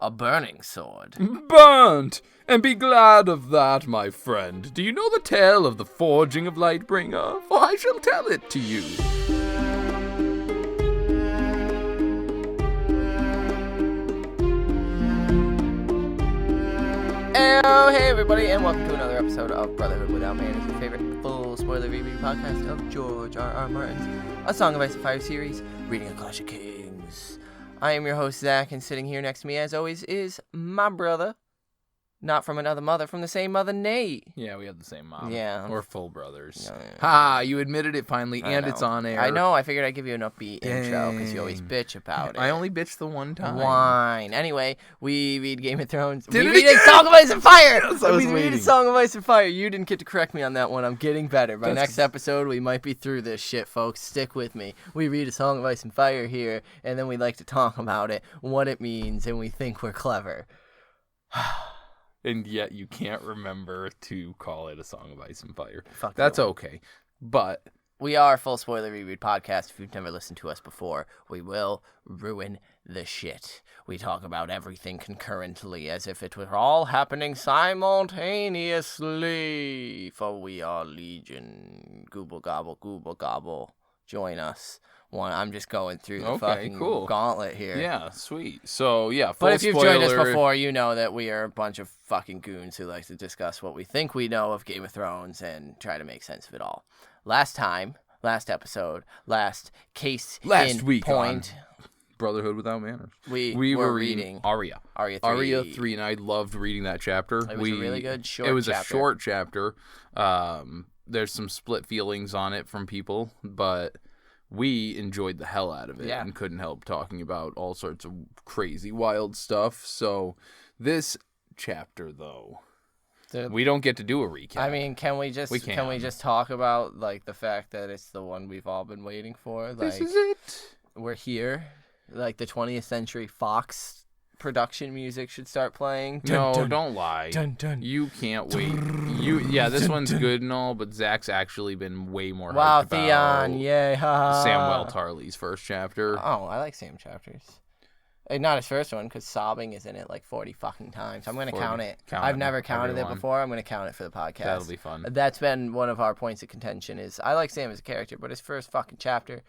a burning sword. Burnt! And be glad of that, my friend. Do you know the tale of the forging of Lightbringer? For I shall tell it to you. Hey everybody, and welcome to another episode of Brotherhood Without Manners, your favorite full spoiler reread podcast of George R.R. Martin's A Song of Ice and Fire series, reading A Clash of Kings. I am your host, Zach, and sitting here next to me, as always, is my brother. Not from another mother, from the same mother, Nate. Yeah, we have the same mom. Yeah. We're full brothers. Yeah. Ha! You admitted it finally, and know. it's on air. I know, I figured I'd give you an upbeat intro, because you always bitch about it. I only bitched the one time. Wine. Anyway, we read Game of Thrones. Did we it read again? A Song of Ice and Fire! Yes, I was we read waiting. A Song of Ice and Fire. You didn't get to correct me on that one. I'm getting better. By next episode, we might be through this shit, folks. Stick with me. We read A Song of Ice and Fire here, and then we like to talk about it, what it means, and we think we're clever. And yet you can't remember to call it A Song of Ice and Fire. Fuck That's you. okay. But We are a full spoiler reread podcast. If you've never listened to us before, we will ruin the shit. We talk about everything concurrently as if it were all happening simultaneously. For we are Legion. Gooble gobble, gooble gobble. Join us. I'm just going through the fucking gauntlet here. yeah, sweet. So yeah, full But if you've joined us spoiler. before, you know that we are a bunch of fucking goons who like to discuss what we think we know of Game of Thrones and try to make sense of it all. Last episode, last case Last in week point, Brotherhood Without Manners. we were reading Arya. Arya 3. Arya 3, and I loved reading that chapter. It was a really good short chapter. It was a short chapter. There's some split feelings on it from people, but we enjoyed the hell out of it and couldn't help talking about all sorts of crazy, wild stuff. So this chapter, though, we don't get to do a recap. I mean, can we just talk about like the fact that it's the one we've all been waiting for? Like, this is it. We're here. Like the 20th Century Fox production music should start playing. No, Dun, dun, don't lie. dun, dun. You can't wait. This one's good and all, but Zach's actually been way more Wow, hyped Theon, about yay, haha. Samwell Tarly's first chapter. Oh, I like Sam chapters. Not his first one, because sobbing is in it like 40 fucking times. I'm going to count it. I've never counted it before. I'm going to count it for the podcast. That'll be fun. That's been one of our points of contention is I like Sam as a character, but his first fucking chapter,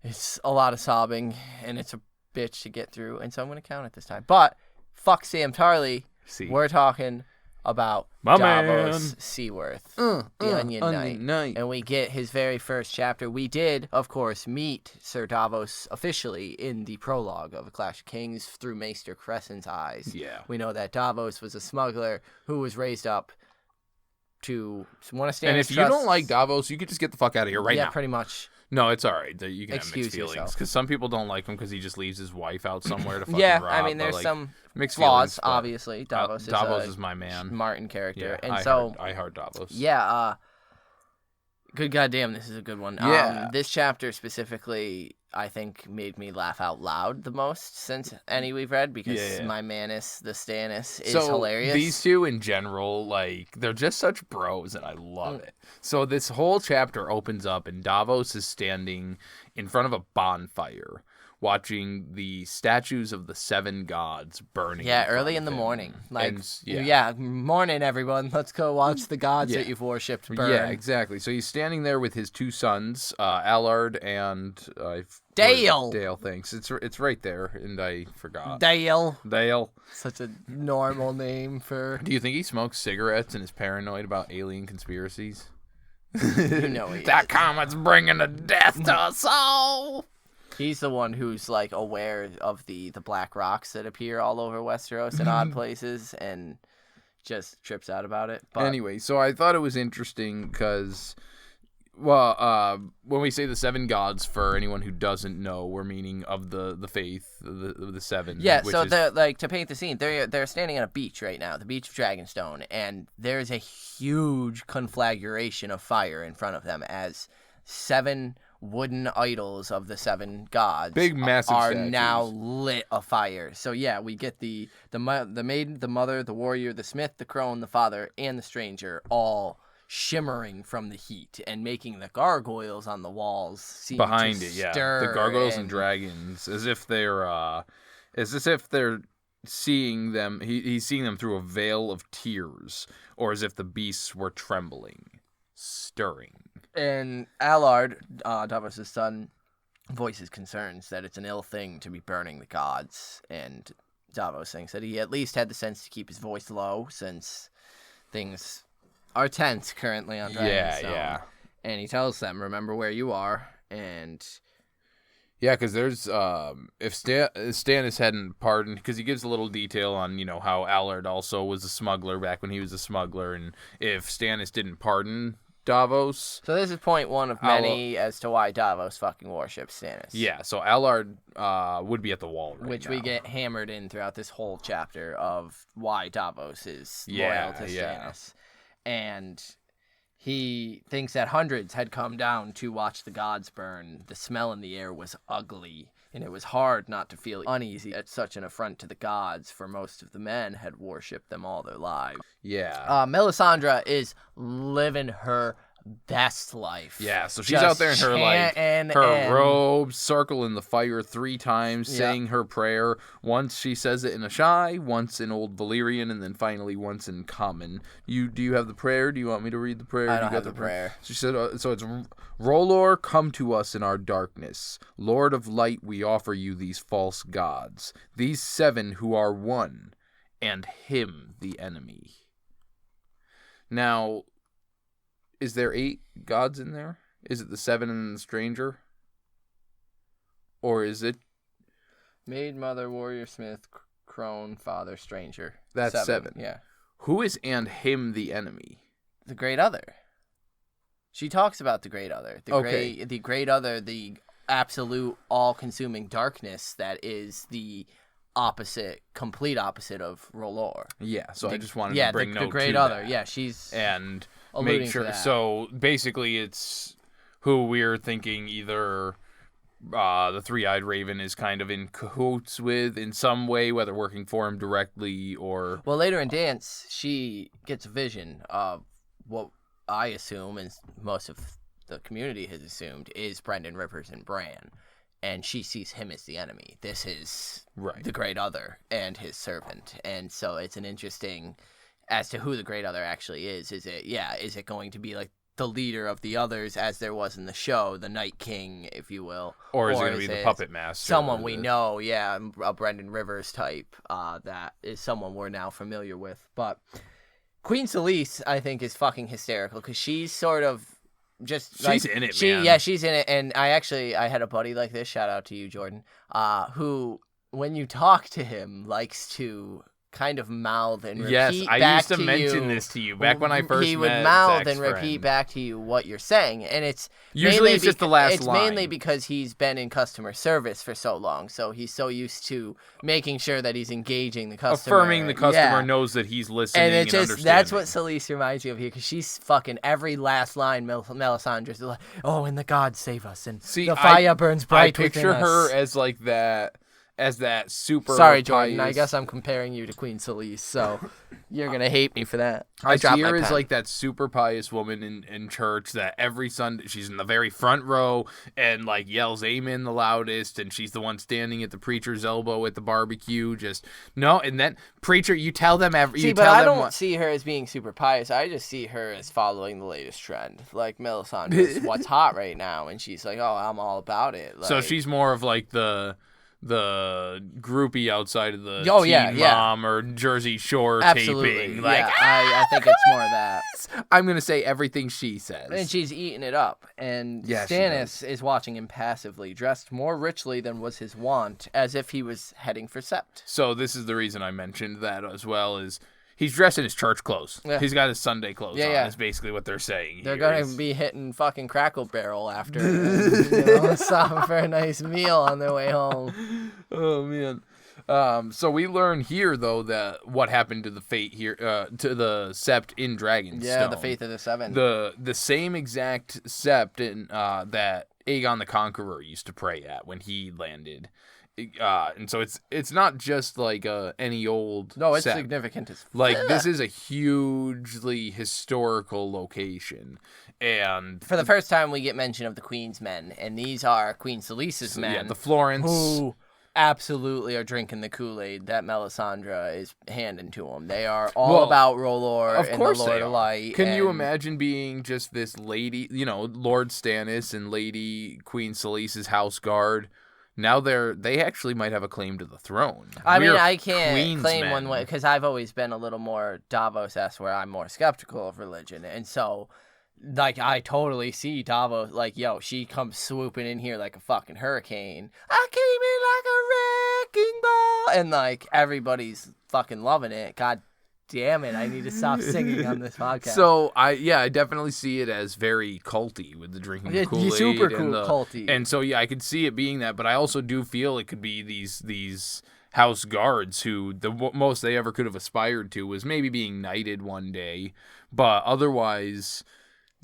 it's a lot of sobbing, and it's a bitch to get through, and so I'm going to count it this time. But fuck Sam Tarly. We're talking about My Davos man. Seaworth, the Onion Knight. And we get his very first chapter. We did, of course, meet Sir Davos officially in the prologue of A Clash of Kings through Maester Crescent's eyes. Yeah. We know that Davos was a smuggler who was raised up to want to stand. And if you don't like Davos, you could just get the fuck out of here right now. Yeah, pretty much. No, it's all right. You can Excuse have mixed feelings. yourself. Because some people don't like him because he just leaves his wife out somewhere to fucking rob. I mean, there's some mixed flaws, feelings, but obviously. Davos is my man. Martin character. Yeah, and I heart Davos. Yeah, good goddamn, this is a good one. Yeah. This chapter specifically, I think, made me laugh out loud the most since any we've read because my Manus, the Stannis, is hilarious. These two in general, like, they're just such bros, and I love it. So this whole chapter opens up, and Davos is standing in front of a bonfire, watching the statues of the 7 gods burning. Yeah, early in the morning. Like, and, morning, everyone. Let's go watch the gods that you've worshipped burn. Yeah, exactly. So he's standing there with his 2 sons, Allard and Dale. Dale, thanks. It's right there, and I forgot. Dale. Such a normal name for... Do you think he smokes cigarettes and is paranoid about alien conspiracies? You know he That is. comet's bringing a death to us all! He's the one who's like aware of the black rocks that appear all over Westeros in odd places and just trips out about it. But anyway, so I thought it was interesting because, when we say the 7 gods, for anyone who doesn't know, we're meaning of the faith, the 7. Yeah, so like to paint the scene, they're standing on a beach right now, the beach of Dragonstone, and there's a huge conflagration of fire in front of them as 7 wooden idols of the 7 gods big massive are statues. now lit afire. So yeah, we get the maiden, the mother, the warrior, the smith, the crone, the father, and the stranger all shimmering from the heat and making the gargoyles on the walls seem behind to it. Yeah, stir the gargoyles and dragons, as if they're seeing them. He's seeing them through a veil of tears, or as if the beasts were trembling, stirring. And Allard, Davos' son, voices concerns that it's an ill thing to be burning the gods, and Davos thinks that he at least had the sense to keep his voice low, since things are tense currently on Dragonstone. Yeah. And he tells them, remember where you are, and... Yeah, because there's, if Stannis hadn't pardoned, because he gives a little detail on, how Allard also was a smuggler back when he was a smuggler, and if Stannis didn't pardon Davos... So this is point one of many as to why Davos fucking worships Stannis. Yeah, so Allard would be at the wall right Which now. we get hammered in throughout this whole chapter of why Davos is loyal to Stannis. And... he thinks that hundreds had come down to watch the gods burn. The smell in the air was ugly, and it was hard not to feel uneasy at such an affront to the gods, for most of the men had worshipped them all their lives. Yeah. Melisandre is living her best life. Yeah, so she's out there in her robes, circling the fire 3 times, saying her prayer. Once she says it in Ashai, once in Old Valyrian, and then finally once in Common. Do you have the prayer? Do you want me to read the prayer? I don't have the prayer. She said, so it's, Rolor, come to us in our darkness. Lord of light, we offer you these false gods, these 7 who are one, and him, the enemy. Now... is there 8 gods in there? Is it the 7 and the stranger? Or is it... maid, mother, warrior, smith, crone, father, stranger. That's 7. Yeah. Who is and him the enemy? The Great Other. She talks about the Great Other. The Great Other, the absolute all-consuming darkness that is the complete opposite of Rolor. Yeah, so I just wanted to bring note to that. The Great Other. Yeah, she's... and alluding make sure. to that. So basically, it's who we're thinking either the Three-Eyed Raven is kind of in cahoots with in some way, whether working for him directly or. Well, later in Dance, she gets a vision of what I assume, and most of the community has assumed, is Brendan Rivers and Bran. And she sees him as the enemy. This is the Great Other and his servant. And so it's an interesting... as to who the Great Other actually is. Is it going to be like the leader of the others, as there was in the show, the Night King, if you will? Or is it going to be the Puppet Master? Someone we know, a Brendan Rivers type, that is someone we're now familiar with. But Queen Selyse, I think, is fucking hysterical, because she's sort of just... she's in it, man. Yeah, she's in it, and I had a buddy like this, shout out to you, Jordan, who, when you talk to him, likes to... kind of mouth and repeat back to you. Yes, I used to mention this to you back when I first met He would mouth Zach's and repeat back to you what you're saying, and it's usually it's just the last line. It's mainly because he's been in customer service for so long, so he's so used to making sure that he's engaging the customer, affirming the customer knows that he's listening and understanding. That's what Selyse reminds you of here, because she's fucking every last line. Melisandre's like, "Oh, and the gods save us, and the fire burns bright within us." I picture her as like that. As that super. Sorry, Jordan. I guess I'm comparing you to Queen Selyse, so you're gonna hate me for that. I see her as like that super pious woman in church that every Sunday she's in the very front row and like yells "Amen" the loudest, and she's the one standing at the preacher's elbow at the barbecue. And then preacher, you tell them every. See, but I don't see her as being super pious. I just see her as following the latest trend, like Melisandre is what's hot right now, and she's like, "Oh, I'm all about it." Like, so she's more of like the groupie outside of the Teen Mom or Jersey Shore taping. Like, I think it's more of that. I'm going to say everything she says. And she's eating it up. And Stannis is watching him passively, dressed more richly than was his wont, as if he was heading for Sept. So this is the reason I mentioned that as well, is he's dressed in his church clothes. Yeah. He's got his Sunday clothes on. That's basically what they're saying. They're going to be hitting fucking Crackle Barrel after, stopping for a nice meal on their way home. Oh, man. So we learn here, though, that what happened to the fate here, to the Sept in Dragonstone. Yeah, the Faith of the Seven. The same exact Sept that Aegon the Conqueror used to pray at when he landed. And so it's not just like any old it's Sept. significant as like this is a hugely historical location, and for the first time we get mention of the Queen's men, and these are Queen Selyse's men, the Florence, who absolutely are drinking the Kool-Aid that Melisandre is handing to them. They are all about R'hllor and the Lord of Light. Can you imagine being just this lady, Lord Stannis and Lady Queen Selyse's house guard? Now they actually might have a claim to the throne. I mean, I can't claim one way because I've always been a little more Davos-esque, where I'm more skeptical of religion, and so. Like, I totally see Davos, like, yo, she comes swooping in here like a fucking hurricane. I came in like a wrecking ball. And, like, everybody's fucking loving it. God damn it, I need to stop singing on this podcast. So, I definitely see it as very culty with the drinking of Kool-Aid. Super cool, culty. And so, yeah, I could see it being that, but I also do feel it could be these house guards who the most they ever could have aspired to was maybe being knighted one day, but otherwise...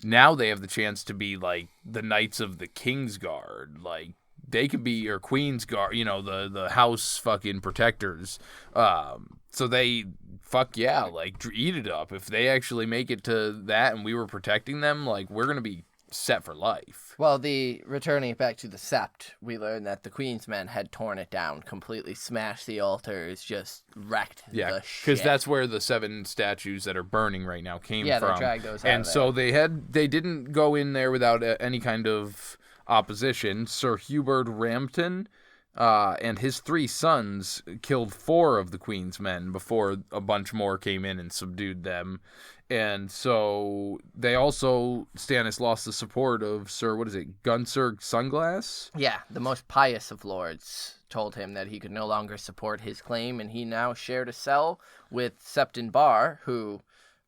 Now they have the chance to be, like, the Knights of the King's Guard. Like, they could be, or Queen's Guard, the house fucking protectors. So they, like, eat it up. If they actually make it to that and we were protecting them, like, we're going to be set for life. Well, returning it back to the Sept, we learned that the Queen's men had torn it down, completely smashed the altars, just wrecked the shit. Because that's where the 7 statues that are burning right now came from. Yeah, they dragged those out. And so they didn't go in there without any kind of opposition. Sir Hubert Rampton and his 3 sons killed 4 of the Queen's men before a bunch more came in and subdued them. And so Stannis lost the support of Sir, Gunser Sunglass? Yeah, the most pious of lords told him that he could no longer support his claim, and he now shared a cell with Septon Barr, who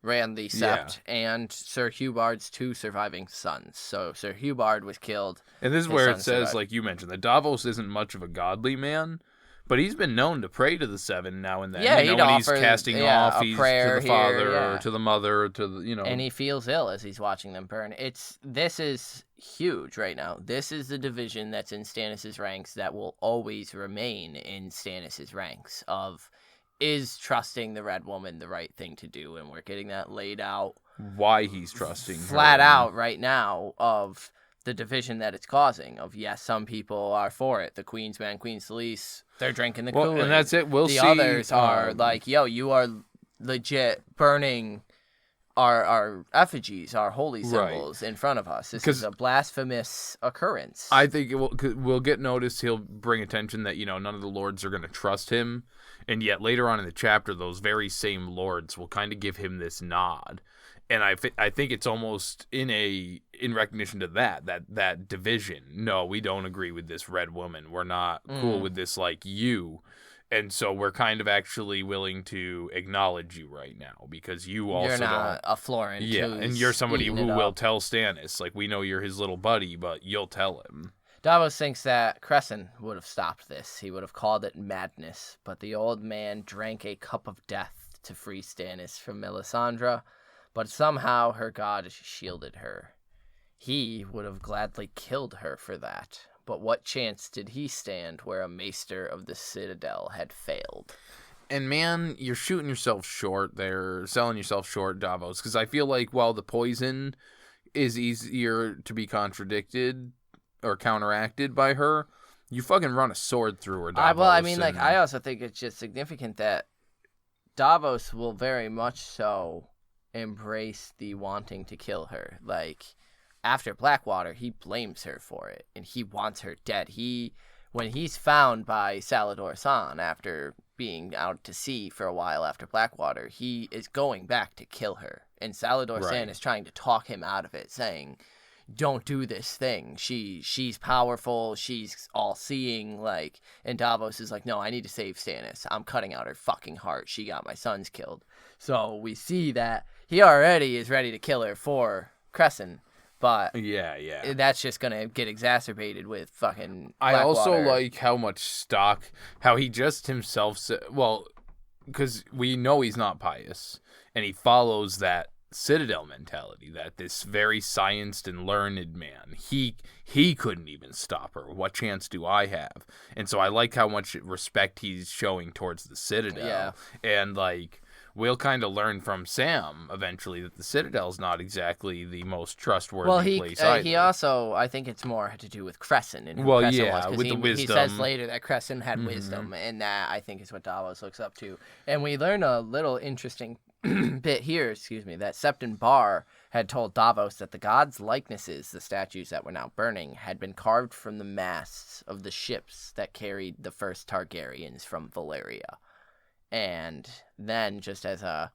ran the Sept, and Sir Hubard's 2 surviving sons. So Sir Hubard was killed. And this is where it says, like you mentioned, that Davos isn't much of a godly man. But he's been known to pray to the 7 now and then. Yeah, when he's casting off, he's to the father or to the mother, to the, And he feels ill as he's watching them burn. This is huge right now. This is the division that's in Stannis' ranks that will always remain in Stannis' ranks of, is trusting the Red Woman the right thing to do? And we're getting that laid out. Why he's trusting flat out right now of the division that it's causing. Of, yes, some people are for it. The Queen's men, Queen Selyse, they're drinking the Kool-Aid. And that's it. We'll see. The others are like, yo, you are legit burning our effigies, our holy symbols in front of us. This is a blasphemous occurrence. I think we'll get noticed. He'll bring attention that, none of the lords are going to trust him. And yet later on in the chapter, those very same lords will kind of give him this nod. And I think it's almost in recognition to that division. No, we don't agree with this Red Woman. We're not cool with this like you. And so we're kind of actually willing to acknowledge you right now because you also you're not a Florent. Yeah, and you're somebody who will tell Stannis. Like, we know you're his little buddy, but you'll tell him. Davos thinks that Cresson would have stopped this. He would have called it madness. But the old man drank a cup of death to free Stannis from Melisandre. But somehow her god shielded her. He would have gladly killed her for that. But what chance did he stand where a maester of the Citadel had failed? And man, you're shooting yourself short there, selling yourself short, Davos. Because I feel like while the poison is easier to be contradicted or counteracted by her, you fucking run a sword through her, Davos. I also think it's just significant that Davos will very much so embrace the wanting to kill her. Like, after Blackwater, he blames her for it, and he wants her dead. When he's found by Salladhor Saan after being out to sea for a while after Blackwater, he is going back to kill her. And Salladhor Saan is trying to talk him out of it, saying, don't do this thing. She's powerful. She's all-seeing. Like, and Davos is like, no, I need to save Stannis. I'm cutting out her fucking heart. She got my sons killed. So we see that he already is ready to kill her for Cresson. But that's just going to get exacerbated with fucking Blackwater. I also like how he just himself said, well, because we know he's not pious, and he follows that Citadel mentality, that this very scienced and learned man, he couldn't even stop her. What chance do I have? And so I like how much respect he's showing towards the Citadel. Yeah. And like, we'll kind of learn from Sam eventually that the Citadel's not exactly the most trustworthy place either. He also, I think it's more to do with Crescent. And well, Crescent yeah, was, with the wisdom. He says later that Crescent had wisdom, and that, I think, is what Davos looks up to. And we learn a little interesting bit here, that Septon Barr had told Davos that the gods' likenesses, the statues that were now burning, had been carved from the masts of the ships that carried the first Targaryens from Valyria. And then, just as a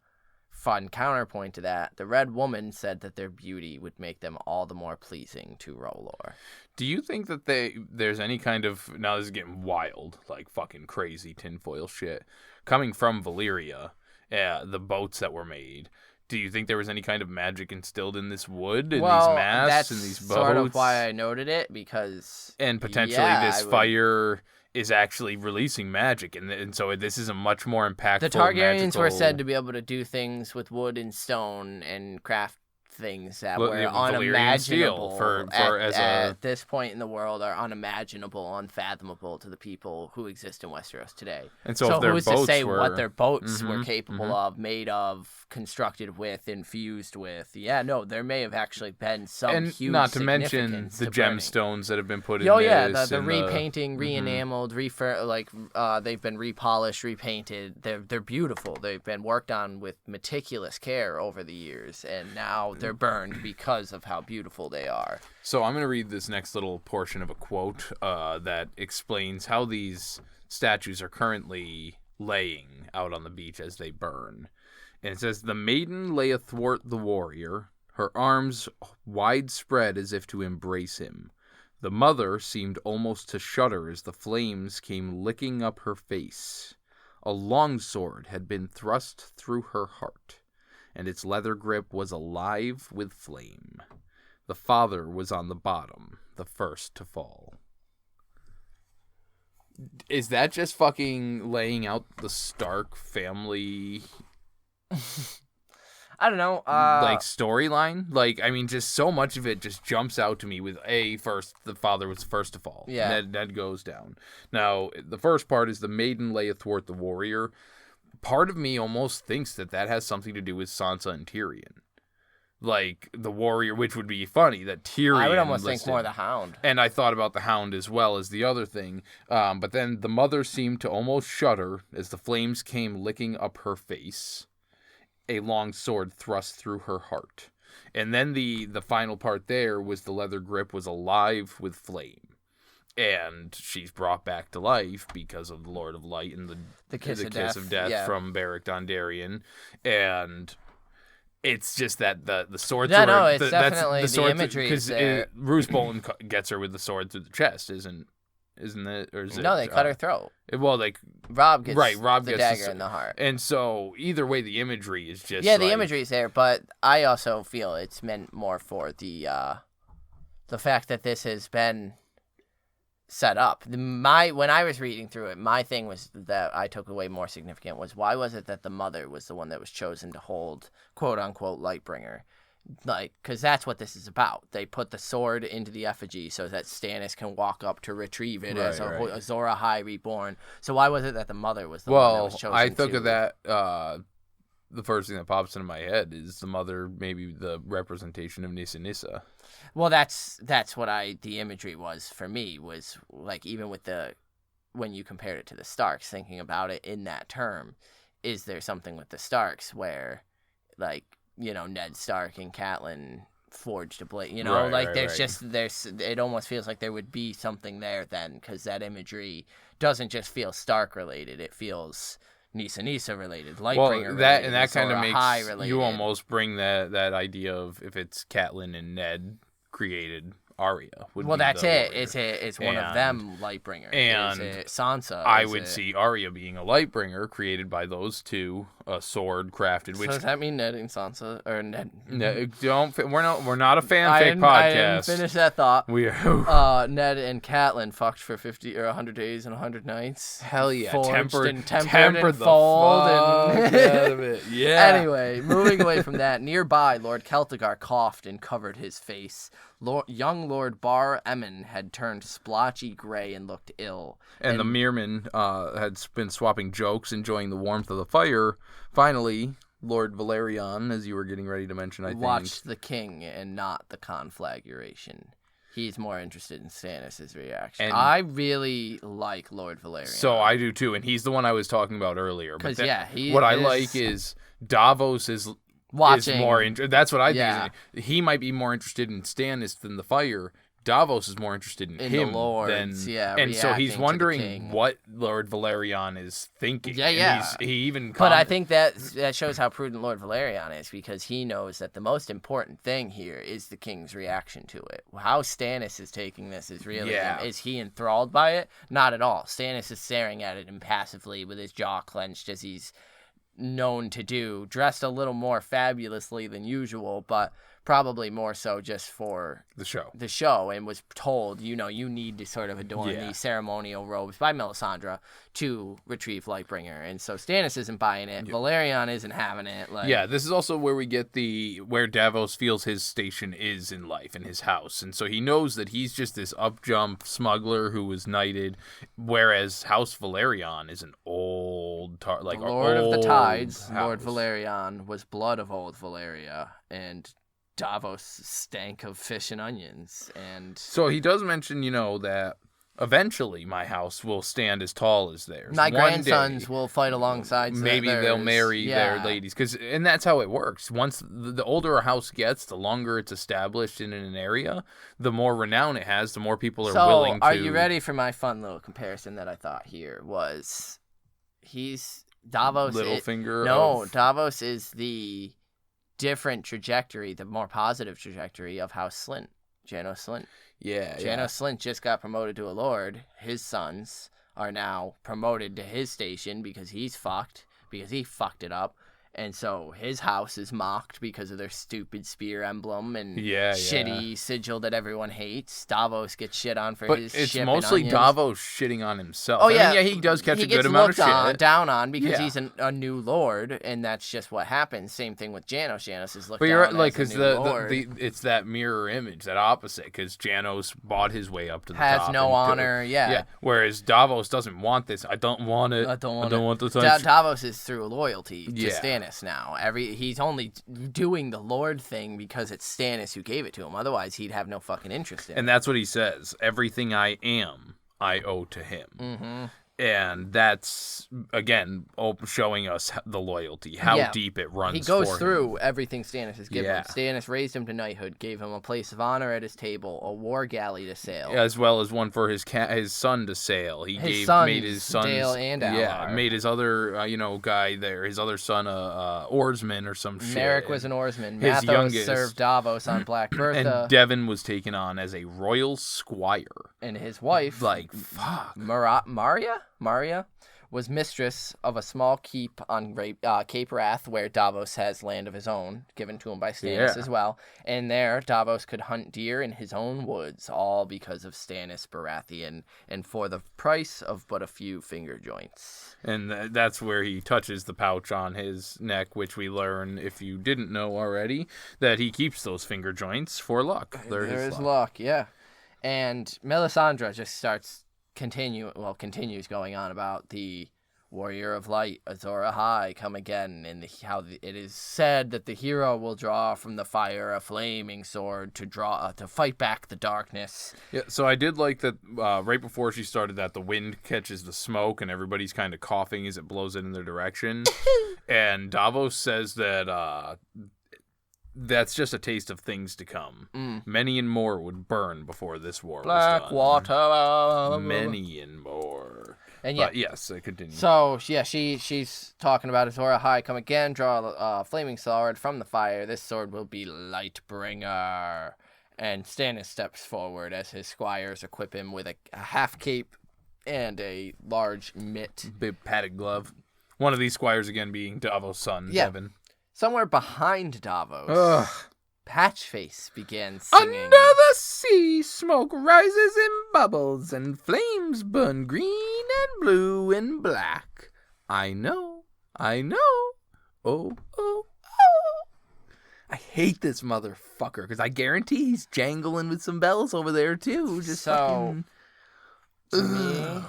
fun counterpoint to that, the Red Woman said that their beauty would make them all the more pleasing to R'hllor. Do you think that there's any kind of, now this is getting wild, like fucking crazy tinfoil shit, coming from Valyria, the boats that were made, do you think there was any kind of magic instilled in this wood, in these masts, in these boats? That's sort of why I noted it, because... And potentially fire is actually releasing magic, and so this is a much more impactful. The Targaryens were said to be able to do things with wood and stone and craft things that were unimaginable at this point in the world, are unimaginable, unfathomable to the people who exist in Westeros today. And so if their who's boats to say were... what their boats were capable of, made of, constructed with, infused with? Yeah, no, there may have actually been some huge not to mention the gemstones that have been put in this. Oh yeah, the repainting, re-enameled, they've been repolished, repainted. They're beautiful. They've been worked on with meticulous care over the years, and now they're burned because of how beautiful they are. So I'm going to read this next little portion of a quote that explains how these statues are currently laying out on the beach as they burn. And it says, "The maiden lay athwart the warrior, her arms wide spread as if to embrace him. The mother seemed almost to shudder as the flames came licking up her face. A long sword had been thrust through her heart, and its leather grip was alive with flame. The father was on the bottom, the first to fall." Is that just fucking laying out the Stark family... I don't know. Storyline? Just so much of it just jumps out to me with the father was first to fall. Yeah. Ned goes down. Now, the first part is the maiden lay athwart the warrior. Part of me almost thinks that has something to do with Sansa and Tyrion. Like, the warrior, which would be funny, that Tyrion I would almost think more the Hound. And I thought about the Hound as well as the other thing. But then the mother seemed to almost shudder as the flames came licking up her face. A long sword thrust through her heart. And then the final part there was the leather grip was alive with flame. And she's brought back to life because of the Lord of Light and the kiss of death from Beric Dondarrion. And it's just that the sword through her... it's definitely the imagery. Because Roose Bolton gets her with the sword through the chest, isn't it? Or is no, they cut her throat. Robb gets the dagger in the heart. And so, either way, the imagery is just... Yeah, the imagery is there, but I also feel it's meant more for the fact that this has been set up. When I was reading through it, my thing was that I took away more significant was, why was it that the mother was the one that was chosen to hold, quote-unquote, Lightbringer? Because that's what this is about. They put the sword into the effigy so that Stannis can walk up to retrieve it as a Azor Ahai reborn. So why was it that the mother was the one that was chosen? I took of that. The first thing that pops into my head is the mother, maybe the representation of Nissa Nissa. Well, that's what the imagery was for me, was like, even with when you compared it to the Starks, thinking about it in that term, is there something with the Starks where, Ned Stark and Catelyn forged a blade, it almost feels like there would be something there then, because that imagery doesn't just feel Stark related, it feels Nissa Nissa related, Lightbringer related, and that kind of makes related. You almost bring that idea of, if it's Catelyn and Ned created, Arya would be that's the it. warrior. It's one of them, Lightbringer. And is it Sansa? I would see Arya being a Lightbringer created by those two, a sword crafted. So does that mean Ned and Sansa, or Ned? We're not a fanfic podcast. I didn't finish that thought. We are. Ned and Catelyn fucked for 50 or 100 days and 100 nights. Hell yeah, tempered and fold the fuck out of it. Yeah. Anyway, moving away from that, nearby, Lord Celtigar coughed and covered his face. young Lord Bar Emmon had turned splotchy gray and looked ill. And the Meerman had been swapping jokes, enjoying the warmth of the fire. Finally, Lord Valerian, as you were getting ready to mention, I think, watched the king and not the conflagration. He's more interested in Stannis' reaction. And I really like Lord Valerian. So I do too, and he's the one I was talking about earlier. Because, I like is Davos is watching. Is more that's what I think. He might be more interested in Stannis than the fire. Davos is more interested in him the lords, and so he's wondering what Lord Valerian is thinking. Yeah. And he even but I think that shows how prudent Lord Valerian is, because he knows that the most important thing here is the king's reaction to it. How Stannis is taking this is really is he enthralled by it? Not at all. Stannis is staring at it impassively with his jaw clenched, as he's known to do, dressed a little more fabulously than usual, but probably more so just for the show, and was told, you need to sort of adorn these ceremonial robes by Melisandre to retrieve Lightbringer. And so Stannis isn't buying it. Valerian isn't having it. This is also where we get where Davos feels his station is in life, in his house. And so he knows that he's just this up-jump smuggler who was knighted, whereas House Valerian is an old, Lord of the Tides, house. Lord Valerian was blood of old Valeria, and Davos stank of fish and onions. And so he does mention, that eventually my house will stand as tall as theirs. My grandsons will fight alongside maybe theirs. They'll marry their ladies. And that's how it works. Once the older a house gets, the longer it's established in an area, the more renown it has, the more people are willing to... are you ready for my fun little comparison that I thought here was... Davos... Davos is the different trajectory, the more positive trajectory of House Slint, Janos Slint. Janos Slint just got promoted to a lord. His sons are now promoted to his station because he fucked it up. And so his house is mocked because of their stupid spear emblem and shitty sigil that everyone hates. Davos gets shit on for his shit. But it's mostly Davos shitting on himself. Oh, yeah. He does catch a good amount of shit. Down on because he's a new lord, and that's just what happens. Same thing with Janos. Janos is looked down as a new lord. It's that mirror image, that opposite, because Janos bought his way up to the top. Has no honor, Whereas Davos doesn't want this. I don't want it. I don't want the title. Davos is through loyalty to Stannis. Now he's only doing the Lord thing because it's Stannis who gave it to him. Otherwise, he'd have no fucking interest in it. And that's what he says. Everything I am, I owe to him. Mm-hmm. And that's, again, showing us the loyalty, how deep it runs. He goes for through him. Everything Stannis has given him. Stannis raised him to knighthood, gave him a place of honor at his table, a war galley to sail, as well as one for his son to sail. He made his sons Dale and Alar. Made his other guy there, his other son, oarsman or some shit. Merrick was an oarsman. Mathos served Davos on Black Bertha, and Devon was taken on as a royal squire, and his wife, Maria was mistress of a small keep on Cape Wrath, where Davos has land of his own, given to him by Stannis as well. And there, Davos could hunt deer in his own woods, all because of Stannis Baratheon, and for the price of but a few finger joints. And that's where he touches the pouch on his neck, which we learn, if you didn't know already, that he keeps those finger joints for luck. There is luck, And Melisandre just continues going on about the warrior of light, Azor Ahai, come again, and how it is said that the hero will draw from the fire a flaming sword to fight back the darkness. Yeah, so I did like that right before she started that, the wind catches the smoke and everybody's kind of coughing as it blows it in their direction. And Davos says that that's just a taste of things to come. Many and more would burn before this war was done. Blackwater. Many and more. And but yes, continue. So she's talking about Azor Ahai, come again, draw a flaming sword from the fire. This sword will be Lightbringer. And Stannis steps forward as his squires equip him with a half cape and a large mitt. Big padded glove. One of these squires again being Davos' son, Devon. Somewhere behind Davos, Patchface began singing. Under the sea, smoke rises in bubbles, and flames burn green and blue and black. I know, oh, oh, oh. I hate this motherfucker because I guarantee he's jangling with some bells over there too. Just fucking... To me,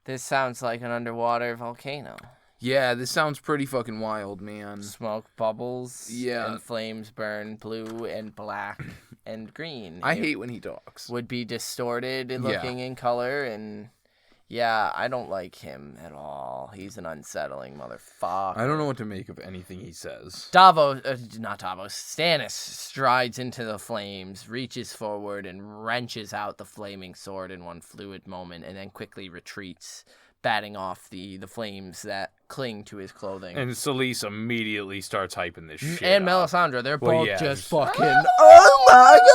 this sounds like an underwater volcano. Yeah, this sounds pretty fucking wild, man. Smoke bubbles. Yeah. And flames burn blue and black and green. I hate when he talks. Would be distorted in looking in color, and yeah, I don't like him at all. He's an unsettling motherfucker. I don't know what to make of anything he says. Stannis strides into the flames, reaches forward, and wrenches out the flaming sword in one fluid moment, and then quickly retreats, batting off the flames that cling to his clothing. And Selyse immediately starts hyping this shit And up. Melisandre, they're both just fucking... Oh my god!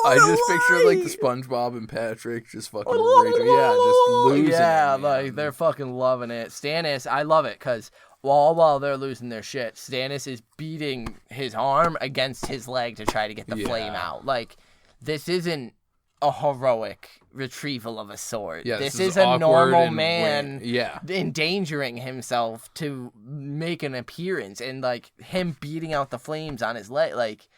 I just picture like the SpongeBob and Patrick just fucking raging. Yeah, just losing. Yeah, it, like they're fucking loving it. Stannis, I love it because while they're losing their shit, Stannis is beating his arm against his leg to try to get the flame out. Like, this isn't a heroic retrieval of a sword. Yeah, this is a normal man yeah. endangering himself to make an appearance, and like him beating out the flames on his leg, like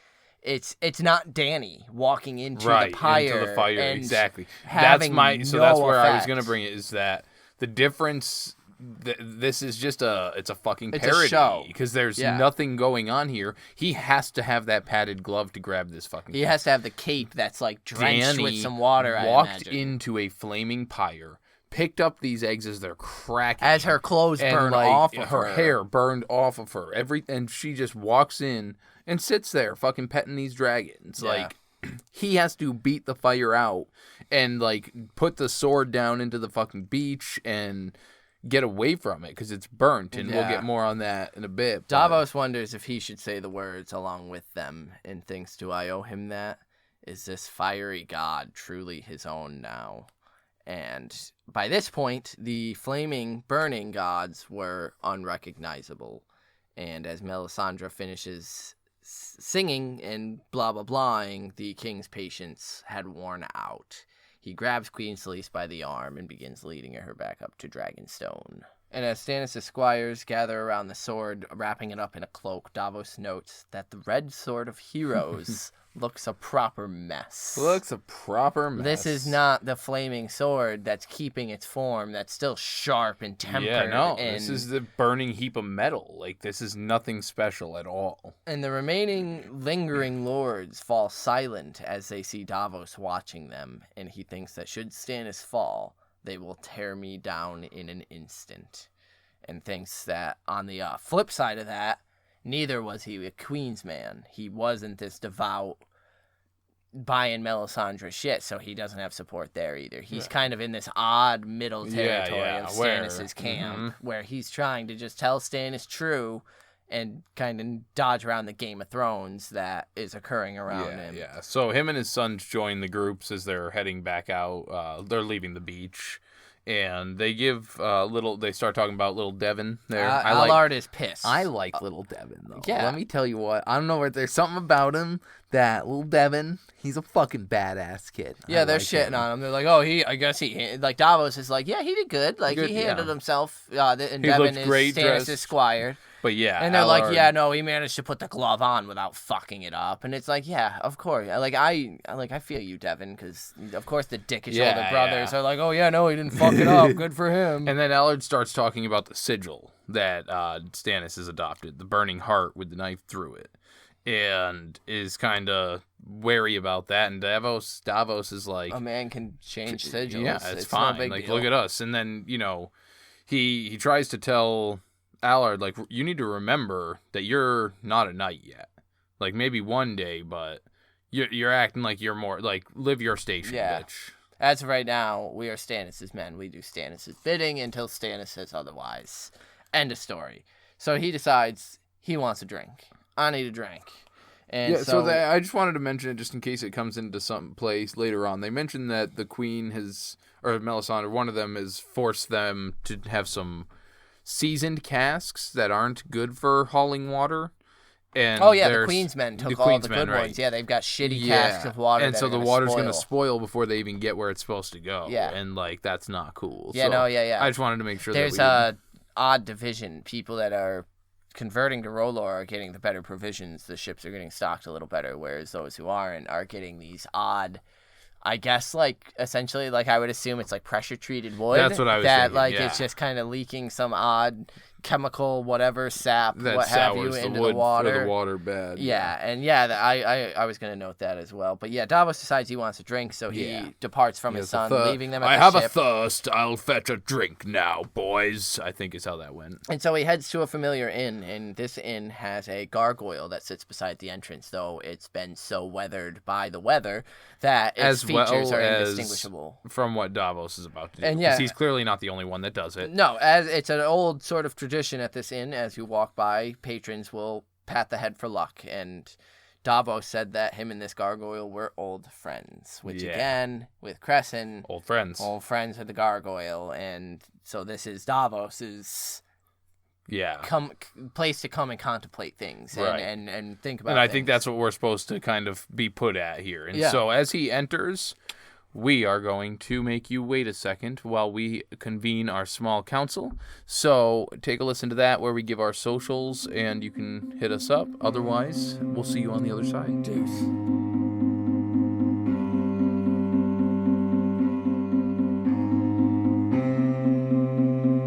it's not Dany walking into the pyre. Into the fire, and exactly. That's where I was gonna bring it, is that the difference. This is just it's a fucking parody, because there's nothing going on here. He has to have that padded glove to grab this fucking. He has to have the cape that's like drenched with some water. Walked into a flaming pyre, picked up these eggs as they're cracking, as her clothes burn off of her hair burned off of her. And she just walks in and sits there, fucking petting these dragons. Yeah. Like, he has to beat the fire out and like put the sword down into the fucking beach and get away from it because it's burnt, and we'll get more on that in a bit. Davos wonders if he should say the words along with them and thinks, do I owe him that? Is this fiery god truly his own now? And by this point, the flaming, burning gods were unrecognizable. And as Melisandre finishes singing and blah blah blahing, the king's patience had worn out. He grabs Queen Selyse by the arm and begins leading her back up to Dragonstone. And as Stannis' squires gather around the sword, wrapping it up in a cloak, Davos notes that the red sword of heroes looks a proper mess. This is not the flaming sword that's keeping its form, that's still sharp and tempered. Yeah, no, this is the burning heap of metal. Like, this is nothing special at all. And the remaining lingering lords fall silent as they see Davos watching them, and he thinks that should Stannis fall, they will tear me down in an instant. And thinks that on the flip side of that, neither was he a Queen's man. He wasn't this devout buying Melisandre shit, so he doesn't have support there either. He's kind of in this odd middle territory of Stannis' camp, where he's trying to just tell Stannis true and kind of dodge around the Game of Thrones that is occurring around him. Yeah, so him and his sons join the groups as they're heading back out. They're leaving the beach. And they give they start talking about little Devon there. Allard is pissed. I like little Devon, though. Yeah. Let me tell you what. I don't know, there's something about him that little Devon, he's a fucking badass kid. Yeah, they're shitting on him. They're like, I guess like Davos is like, yeah, he did good. Like, he handled himself. And Devon is Stannis' squire. But yeah, and they're Allard, like, yeah, no, he managed to put the glove on without fucking it up, and it's like, yeah, of course, I feel you, Devon, because of course the dickish older brothers are like, oh yeah, no, he didn't fuck it up, good for him. And then Allard starts talking about the sigil that Stannis has adopted, the burning heart with the knife through it, and is kind of wary about that. And Davos is like, a man can change sigils. Yeah, it's fine. No like, deal. Look at us. And then he tries to tell Allard, like, you need to remember that you're not a knight yet. Like, maybe one day, but you're acting like you're more, like, live your station, bitch. As of right now, we are Stannis' men. We do Stannis' bidding until Stannis says otherwise. End of story. So he decides he wants a drink. I need a drink. And I just wanted to mention it just in case it comes into some place later on. They mentioned that the queen or Melisandre, one of them, has forced them to have some seasoned casks that aren't good for hauling water. And the Queen's men took all the good ones. Yeah, they've got shitty casks of water. And so the water's going to spoil before they even get where it's supposed to go. Yeah. And, like, that's not cool. Yeah, I just wanted to make sure there's that a odd division. People that are converting to Rolor are getting the better provisions. The ships are getting stocked a little better, whereas those who aren't are getting these odd, I guess, like, essentially, like, I would assume it's, like, pressure-treated wood. That's what I was thinking, like, it's just kind of leaking some odd chemical, whatever, sap, that what have you, sours into the wood the water. for the water bad. Yeah, and I was going to note that as well. But yeah, Davos decides he wants a drink, so he departs from his son, leaving them at the ship. I have a thirst. I'll fetch a drink now, boys. I think is how that went. And so he heads to a familiar inn, and this inn has a gargoyle that sits beside the entrance, though it's been so weathered by the weather that its features are indistinguishable from what Davos is about to do. And because he's clearly not the only one that does it. No, as it's an old sort of tradition at this inn. As you walk by, patrons will pat the head for luck, and Davos said that him and this gargoyle were old friends, which again, with Crescent, old friends with the gargoyle, and so this is Davos's place to come and contemplate things and think about. And I things. think that's what we're supposed to kind of be put at here. And so as he enters, we are going to make you wait a second while we convene our small council. So take a listen to that where we give our socials and you can hit us up. Otherwise, we'll see you on the other side. Deuce.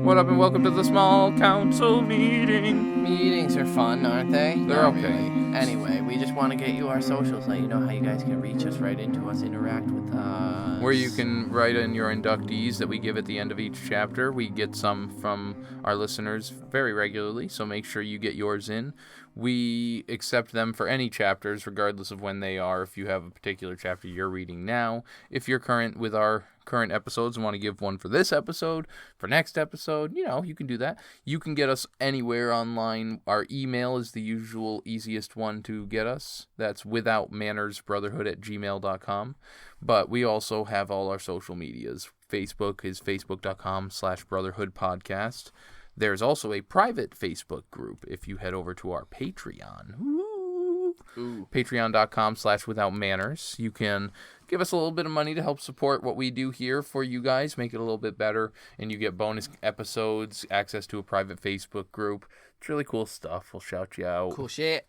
What up and welcome to the small council meeting. Meetings are fun, aren't they? They're Not okay. Really. Anyway, we just want to get you our socials, let you know how you guys can reach us, write into us, interact with us. Where you can write in your inductees that we give at the end of each chapter. We get some from our listeners very regularly, so make sure you get yours in. We accept them for any chapters, regardless of when they are. If you have a particular chapter you're reading now, if you're current with our current episodes and want to give one for this episode, for next episode, you can do that. You can get us anywhere online. Our email is the usual easiest one to get us. That's withoutmannersbrotherhood@gmail.com. But we also have all our social medias. Facebook is facebook.com/brotherhoodpodcast. There's also a private Facebook group if you head over to our Patreon. Patreon.com/withoutmanners. You can give us a little bit of money to help support what we do here for you guys, make it a little bit better, and you get bonus episodes, access to a private Facebook group. It's really cool stuff. We'll shout you out. Cool shit.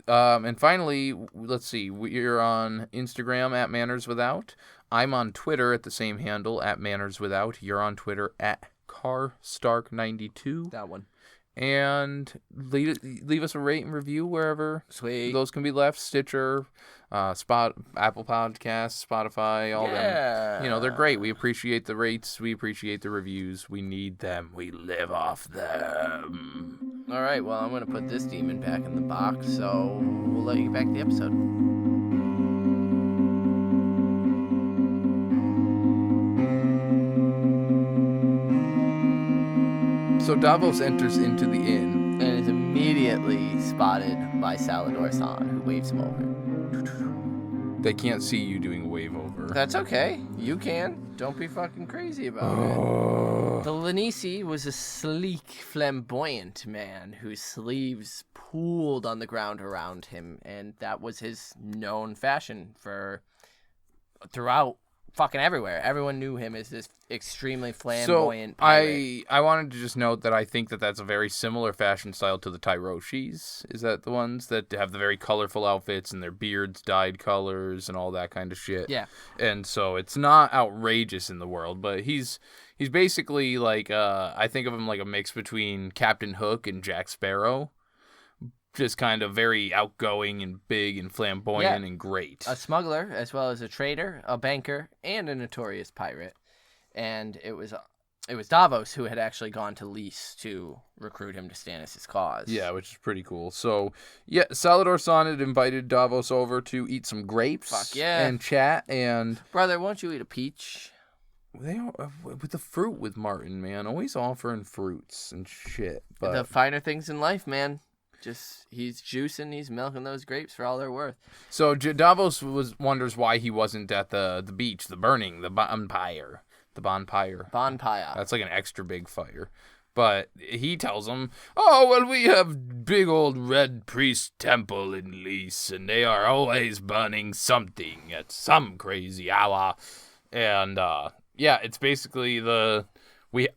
And finally, let's see. You're on Instagram at MannersWithout. I'm on Twitter at the same handle, at MannersWithout. You're on Twitter at CarStark92. That one. And leave us a rate and review wherever those can be left. Stitcher, Apple Podcasts, Spotify, all them. They're great. We appreciate the rates. We appreciate the reviews. We need them. We live off them. All right, well, I'm going to put this demon back in the box, so we'll let you get back to the episode. So Davos enters into the inn and is immediately spotted by Salladhor Saan, who waves him over. They can't see you doing a wave over. That's okay. You can. Don't be fucking crazy about it. The Lanisi was a sleek, flamboyant man whose sleeves pooled on the ground around him, and that was his known fashion for throughout fucking everywhere. Everyone knew him as this extremely flamboyant pirate. I wanted to just note that I think that that's a very similar fashion style to the Tyroshis. Is that the ones that have the very colorful outfits and their beards dyed colors and all that kind of shit? Yeah. And so it's not outrageous in the world, but he's basically like I think of him like a mix between Captain Hook and Jack Sparrow. Just kind of very outgoing and big and flamboyant and great. A smuggler, as well as a trader, a banker, and a notorious pirate. And it was Davos who had actually gone to Lys to recruit him to Stannis' cause. Yeah, which is pretty cool. So, yeah, Salladhor Saan had invited Davos over to eat some grapes. Fuck yeah. And chat and... Brother, won't you eat a peach? They with the fruit with Martin, man. Always offering fruits and shit. But the finer things in life, man. Just, he's juicing, he's milking those grapes for all they're worth. So Davos wonders why he wasn't at the beach, the burning, the bonfire. The bonfire. Bonfire. That's like an extra big fire. But he tells him, oh, well, we have big old red priest temple in Lys, and they are always burning something at some crazy hour. And, yeah, it's basically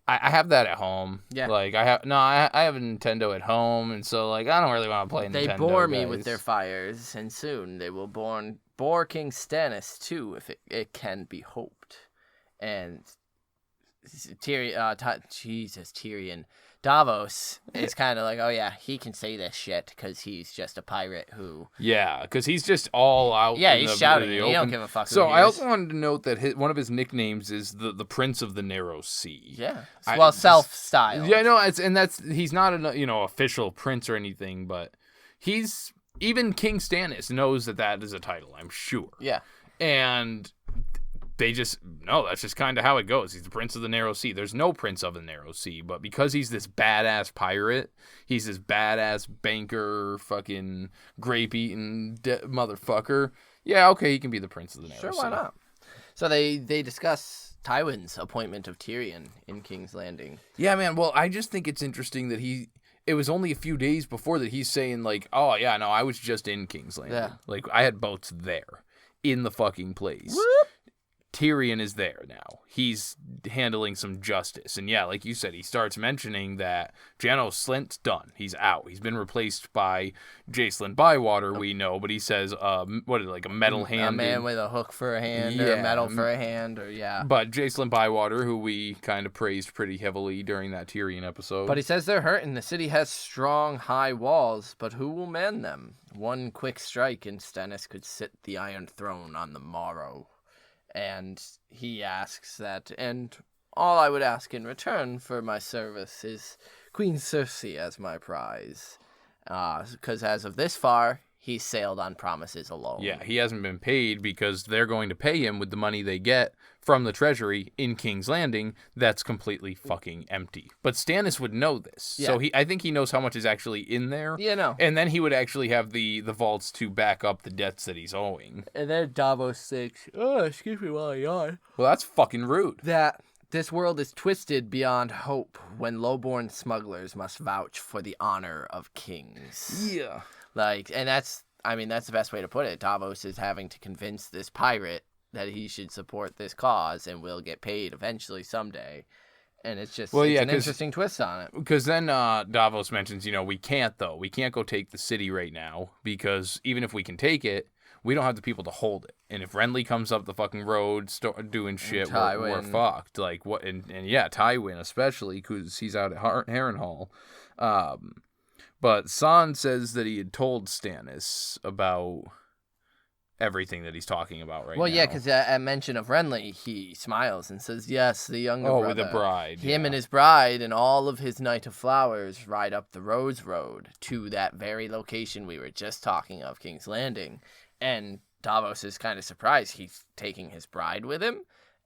I have that at home. Yeah. Like, I have a Nintendo at home, and so, like, I don't really want to play Nintendo, They bore me guys. with their fires, and soon they will bore King Stannis, too, if it can be hoped. And Tyrion. Davos is kind of like, oh yeah, he can say this shit because he's just a pirate who... Yeah, because he's just all out. Yeah, he's shouting. He don't give a fuck who So he I is. also wanted to note that one of his nicknames is the Prince of the Narrow Sea. Yeah, well, self-styled. Yeah, no, he's not an official prince or anything, but even King Stannis knows that is a title, I'm sure. Yeah, and that's just kind of how it goes. He's the Prince of the Narrow Sea. There's no Prince of the Narrow Sea, but because he's this badass pirate, he's this badass banker, fucking grape-eating motherfucker. Yeah, okay, he can be the Prince of the Narrow Sea. Sure, why not? So they discuss Tywin's appointment of Tyrion in King's Landing. Yeah, man, well, I just think it's interesting that it was only a few days before that he's saying, like, oh, yeah, no, I was just in King's Landing. Yeah. Like, I had boats there, in the fucking place. Whoop. Tyrion is there now. He's handling some justice. And yeah, like you said, he starts mentioning that Janos Slynt's done. He's out. He's been replaced by Jacelyn Bywater, we know, but he says, a metal hand? A man with a hook for a hand, or a metal for a hand, or yeah. But Jacelyn Bywater, who we kind of praised pretty heavily during that Tyrion episode. But he says they're hurting. The city has strong, high walls, but who will man them? One quick strike and Stannis could sit the Iron Throne on the morrow. And he asks that, and all I would ask in return for my service is Queen Cersei as my prize. Because as of this far, he's sailed on promises alone. Yeah, he hasn't been paid because they're going to pay him with the money they get from the treasury in King's Landing. That's completely fucking empty. But Stannis would know this. Yeah. So I think he knows how much is actually in there. Yeah, no. And then he would actually have the vaults to back up the debts that he's owing. And then Davos thinks, oh, excuse me while I yawn. Well, that's fucking rude. That this world is twisted beyond hope when low-born smugglers must vouch for the honor of kings. Yeah. And that's the best way to put it. Davos is having to convince this pirate that he should support this cause and will get paid eventually someday. And it's just an interesting twist on it. Because then Davos mentions, we can't go take the city right now because even if we can take it, we don't have the people to hold it. And if Renly comes up the fucking road doing shit, we're fucked. Like, what? And yeah, Tywin especially because he's out at Harrenhal. But Saan says that he had told Stannis about everything that he's talking about right now. Well, yeah, because at mention of Renly, he smiles and says, yes, the younger brother. With the bride. Him and his bride and all of his Knight of Flowers ride up the Rose Road to that very location we were just talking of, King's Landing. And Davos is kind of surprised he's taking his bride with him.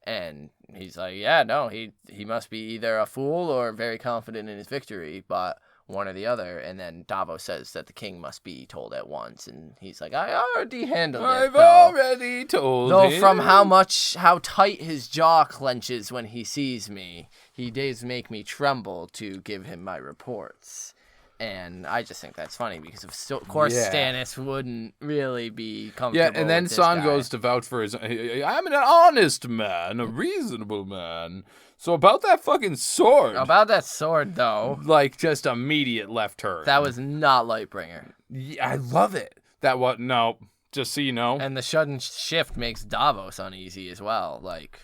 And he's like, yeah, no, he must be either a fool or very confident in his victory, but one or the other. And then Davos says that the king must be told at once. And he's like, I already handled it. I've already told him. Though from how tight his jaw clenches when he sees me, he does make me tremble to give him my reports. And I just think that's funny because of course Stannis wouldn't really be comfortable. Yeah, and then Saan goes to vouch for I'm an honest man, a reasonable man. So about that fucking sword. About that sword, though. Like, just immediate left turn. That was not Lightbringer. Yeah, I love it. No, just so you know. And the sudden shift makes Davos uneasy as well. Like,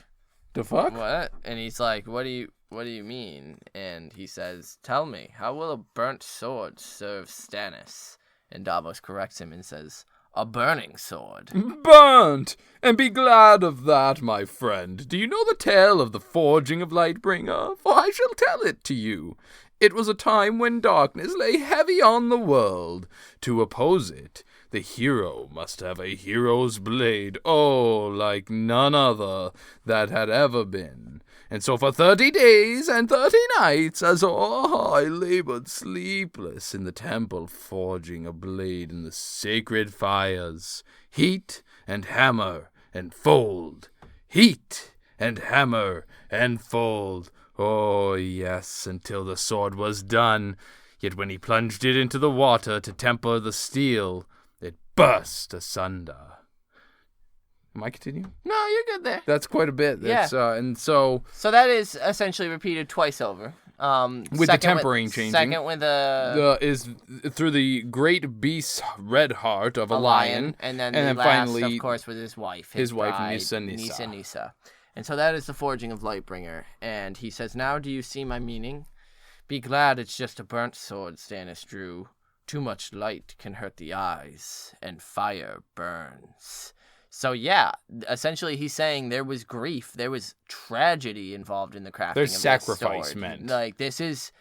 the fuck? What? And he's like, what do you mean? And he says, tell me, how will a burnt sword serve Stannis? And Davos corrects him and says, a burning sword. Burnt! And be glad of that, my friend. Do you know the tale of the forging of Lightbringer? For I shall tell it to you. It was a time when darkness lay heavy on the world. To oppose it, the hero must have a hero's blade, like none other that had ever been. And so for 30 days and 30 nights, I labored sleepless in the temple, forging a blade in the sacred fires. Heat and hammer and fold. Heat and hammer and fold. Oh, yes, until the sword was done. Yet when he plunged it into the water to temper the steel, it burst asunder. Am I continuing? No, you're good there. That's quite a bit. Yeah. And so that is essentially repeated twice over. With the tempering changing. Second with is through the great beast's red heart of a lion. And then last, finally, of course, with his wife. His wife, Nissa. And so that is the forging of Lightbringer. And he says, now do you see my meaning? Be glad it's just a burnt sword Stannis drew. Too much light can hurt the eyes, and fire burns. So yeah, essentially he's saying there was grief, there was tragedy involved in the crafting of this sacrifice sword. meant. Like this is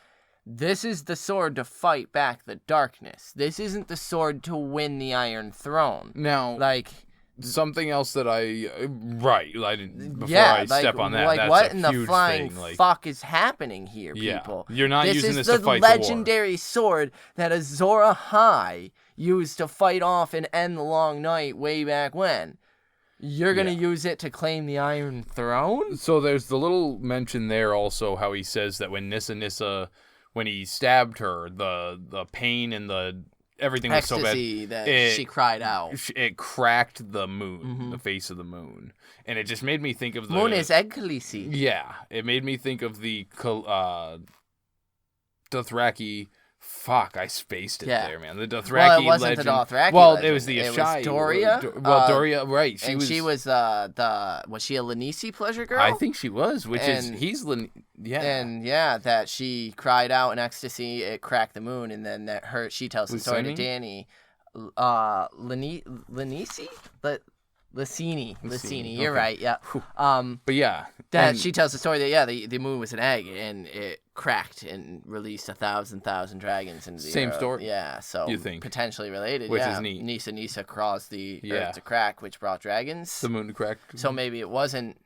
the sword to fight back the darkness. This isn't the sword to win the Iron Throne. Now, like something else that I didn't before I step on that. Like that's what a in the huge flying thing. Like, fuck is happening here, people? You're not using this to fight the war. This is the legendary sword that Azor Ahai used to fight off and end the Long Night way back when. You're going to use it to claim the Iron Throne? So there's the little mention there also how he says that when Nissa, when he stabbed her, the pain and the everything was so bad that she cried out. It cracked the moon, the face of the moon. And it just made me think of the... Moon is Egglisi. Yeah. It made me think of the Dothraki... Fuck, I spaced it there, man. The Dothraki legend. Well, it wasn't the Dothraki legend. It was the Ashai. It was Doria. Doria, right. She was was she a Lanisi pleasure girl? I think she was, that she cried out in ecstasy, it cracked the moon, and then she tells the story to Dany. Lanisi? Lysini, you're right, yeah. But yeah. She tells the story that, the moon was an egg, and it cracked and released 1,000 dragons into the Same earth. story? Yeah, so you think? Potentially related, which is neat. Nissa caused the earth to crack, which brought dragons. The moon to crack. So maybe it wasn't...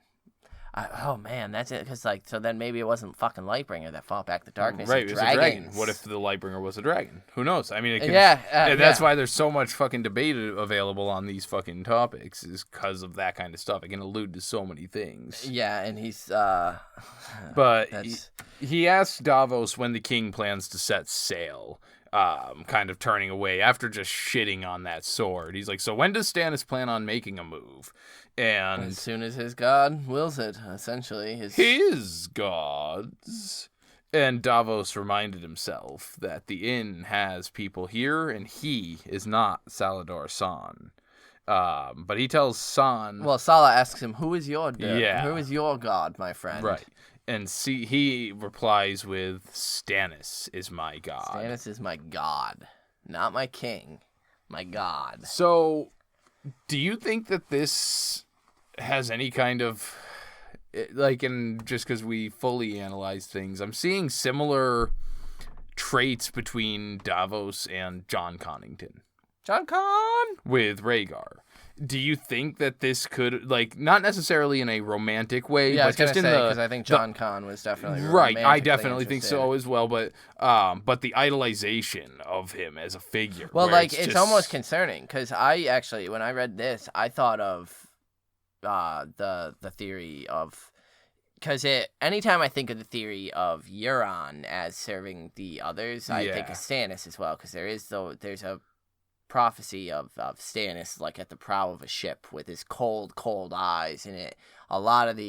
oh man, that's it. Because so then maybe it wasn't fucking Lightbringer that fought back the darkness. Right, it was a dragon. What if the Lightbringer was a dragon? Who knows? I mean, it can, that's why there's so much fucking debate available on these fucking topics, is because of that kind of stuff. It can allude to so many things. Yeah, and he's but he asks Davos when the king plans to set sail. Kind of turning away after just shitting on that sword. He's like, so when does Stannis plan on making a move? And as soon as his god wills it, essentially. His gods. And Davos reminded himself that the inn has people here, and he is not Salladhor Saan. But he tells Saan... Well, Salah asks him, who is your god, my friend? Right. And he replies with, Stannis is my god. Stannis is my god. Not my king. My god. So, do you think that this has any kind of... just because we fully analyze things, I'm seeing similar traits between Davos and Jon Connington. Jon Con! With Rhaegar. Do you think that this could, not necessarily in a romantic way, but just in because I think Jon Con was definitely right. I definitely think so as well, but the idolization of him as a figure. Well, it's almost concerning because I actually, when I read this, I thought of the theory of, because anytime I think of the theory of Euron as serving the others, I think of Stannis as well, because there's a prophecy of Stannis at the prow of a ship with his cold eyes, and a lot of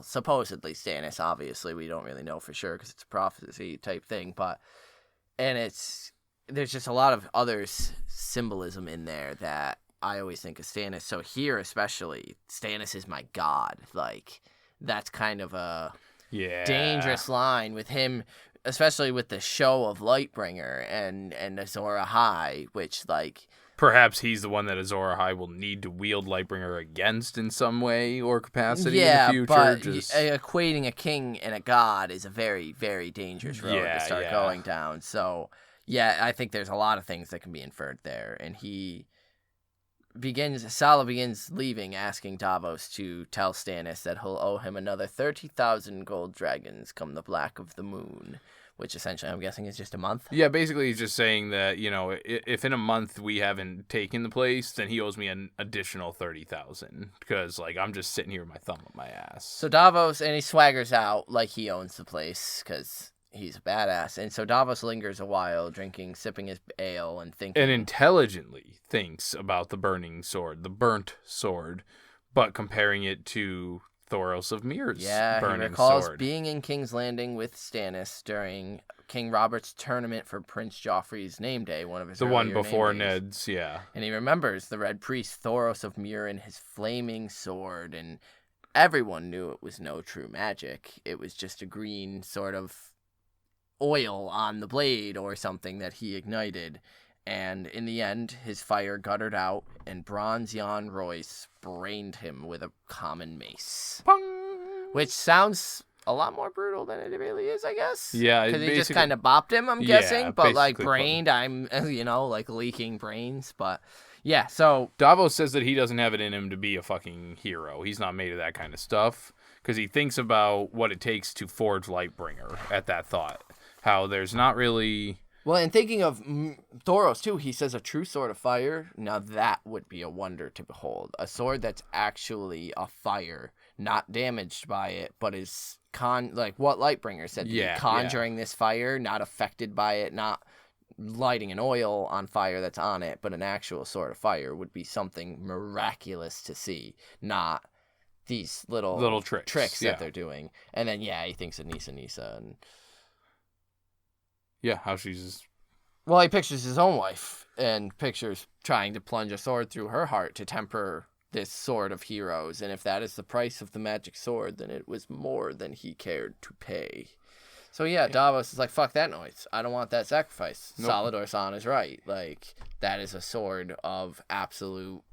supposedly Stannis, obviously we don't really know for sure because it's a prophecy type thing, there's just a lot of other symbolism in there that I always think of Stannis. So here especially, Stannis is my god. That's kind of a dangerous line with him, especially with the show of Lightbringer and Azor Ahai, which perhaps he's the one that Azor Ahai will need to wield Lightbringer against in some way or capacity in the future. But equating a king and a god is a very, very dangerous road to start going down. So, I think there's a lot of things that can be inferred there. And Salah begins leaving, asking Davos to tell Stannis that he'll owe him another 30,000 gold dragons come the black of the moon, which essentially I'm guessing is just a month. Yeah, basically he's just saying that, if in a month we haven't taken the place, then he owes me an additional 30,000 because, I'm just sitting here with my thumb up my ass. So Davos, and he swaggers out like he owns the place because he's a badass. And so Davos lingers a while, sipping his ale and thinking. And intelligently thinks about the burnt sword, but comparing it to Thoros of Myr's burning he recalls sword. being in King's Landing with Stannis during King Robert's tournament for Prince Joffrey's name day, one of his the one before name days. Ned's, yeah. And he remembers the Red Priest Thoros of Myr and his flaming sword, and everyone knew it was no true magic. It was just a green sort of oil on the blade or something that he ignited. And in the end, his fire guttered out, and Bronze Jan Royce brained him with a common mace. Pong! Which sounds a lot more brutal than it really is, I guess. Yeah, because he just kind of bopped him, I'm guessing. But like brained, fun. I'm, like leaking brains. But yeah, so Davos says that he doesn't have it in him to be a fucking hero. He's not made of that kind of stuff. Because he thinks about what it takes to forge Lightbringer at that thought. How there's not really... Well, and thinking of Thoros, too, he says a true sword of fire. Now, that would be a wonder to behold. A sword that's actually a fire, not damaged by it, but is, like what Lightbringer said, conjuring this fire, not affected by it, not lighting an oil on fire that's on it, but an actual sword of fire would be something miraculous to see, not these little tricks that they're doing. And then, he thinks of Nissa and... Yeah, how she's just... Well, he pictures his own wife and pictures trying to plunge a sword through her heart to temper this sword of heroes. And if that is the price of the magic sword, then it was more than he cared to pay. So Davos is like, fuck that noise. I don't want that sacrifice. Nope. Salladhor Saan is right. Like, that is a sword of absolute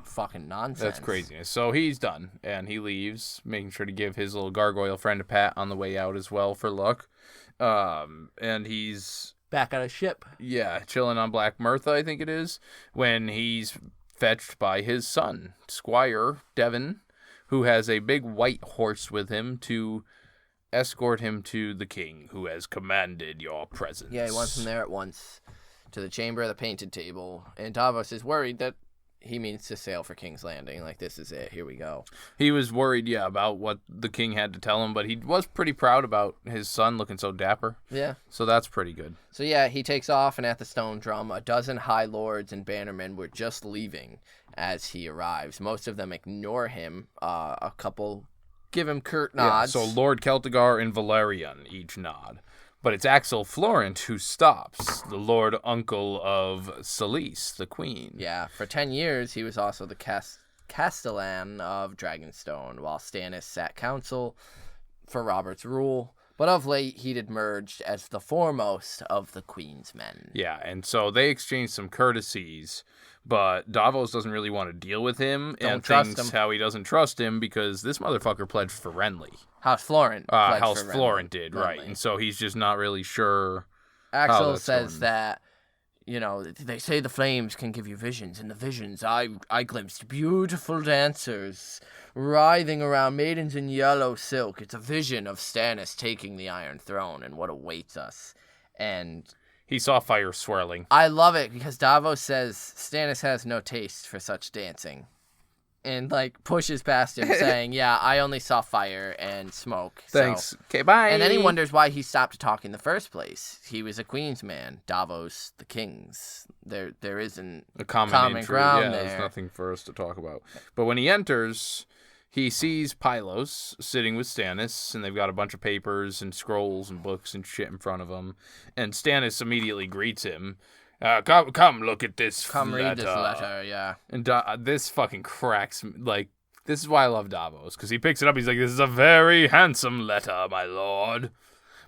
fucking nonsense. That's craziness. So he's done, and he leaves, making sure to give his little gargoyle friend a pat on the way out as well for luck. And he's back on a ship. Yeah, chilling on Black Mirtha, I think it is, when he's fetched by his son, Squire Devon, who has a big white horse with him to escort him to the king, who has commanded your presence. Yeah, he wants him there at once to the chamber of the painted table, and Davos is worried that he means to sail for King's Landing. Like, this is it. Here we go. He was worried, about what the king had to tell him, but he was pretty proud about his son looking so dapper. Yeah. So that's pretty good. So, he takes off, and at the Stone Drum, a dozen High Lords and Bannermen were just leaving as he arrives. Most of them ignore him. A couple give him curt nods. Yeah, so Lord Celtigar and Valerian each nod. But it's Axel Florent who stops, the Lord Uncle of Selyse, the queen. Yeah, for 10 years, he was also the Castellan of Dragonstone, while Stannis sat council for Robert's rule. But of late, he'd emerged as the foremost of the queen's men. Yeah, and so they exchanged some courtesies, but Davos doesn't really want to deal with him and thinks how he doesn't trust him because this motherfucker pledged for Renly. House Florent. House Florent did, right. And so he's just not really sure. Axel says that, they say the flames can give you visions. In the visions, I glimpsed beautiful dancers writhing around, maidens in yellow silk. It's a vision of Stannis taking the Iron Throne and what awaits us. And he saw fire swirling. I love it because Davos says Stannis has no taste for such dancing. And, pushes past him, saying, I only saw fire and smoke. Thanks. Okay, bye. And then he wonders why he stopped to talk in the first place. He was a queen's man. Davos, the king's. There isn't a common ground there. There's nothing for us to talk about. But when he enters, he sees Pylos sitting with Stannis, and they've got a bunch of papers and scrolls and books and shit in front of them. And Stannis immediately greets him. Come, look at this Come letter. read this letter, yeah. And this fucking cracks me. This is why I love Davos, because he picks it up, he's like, this is a very handsome letter, my lord.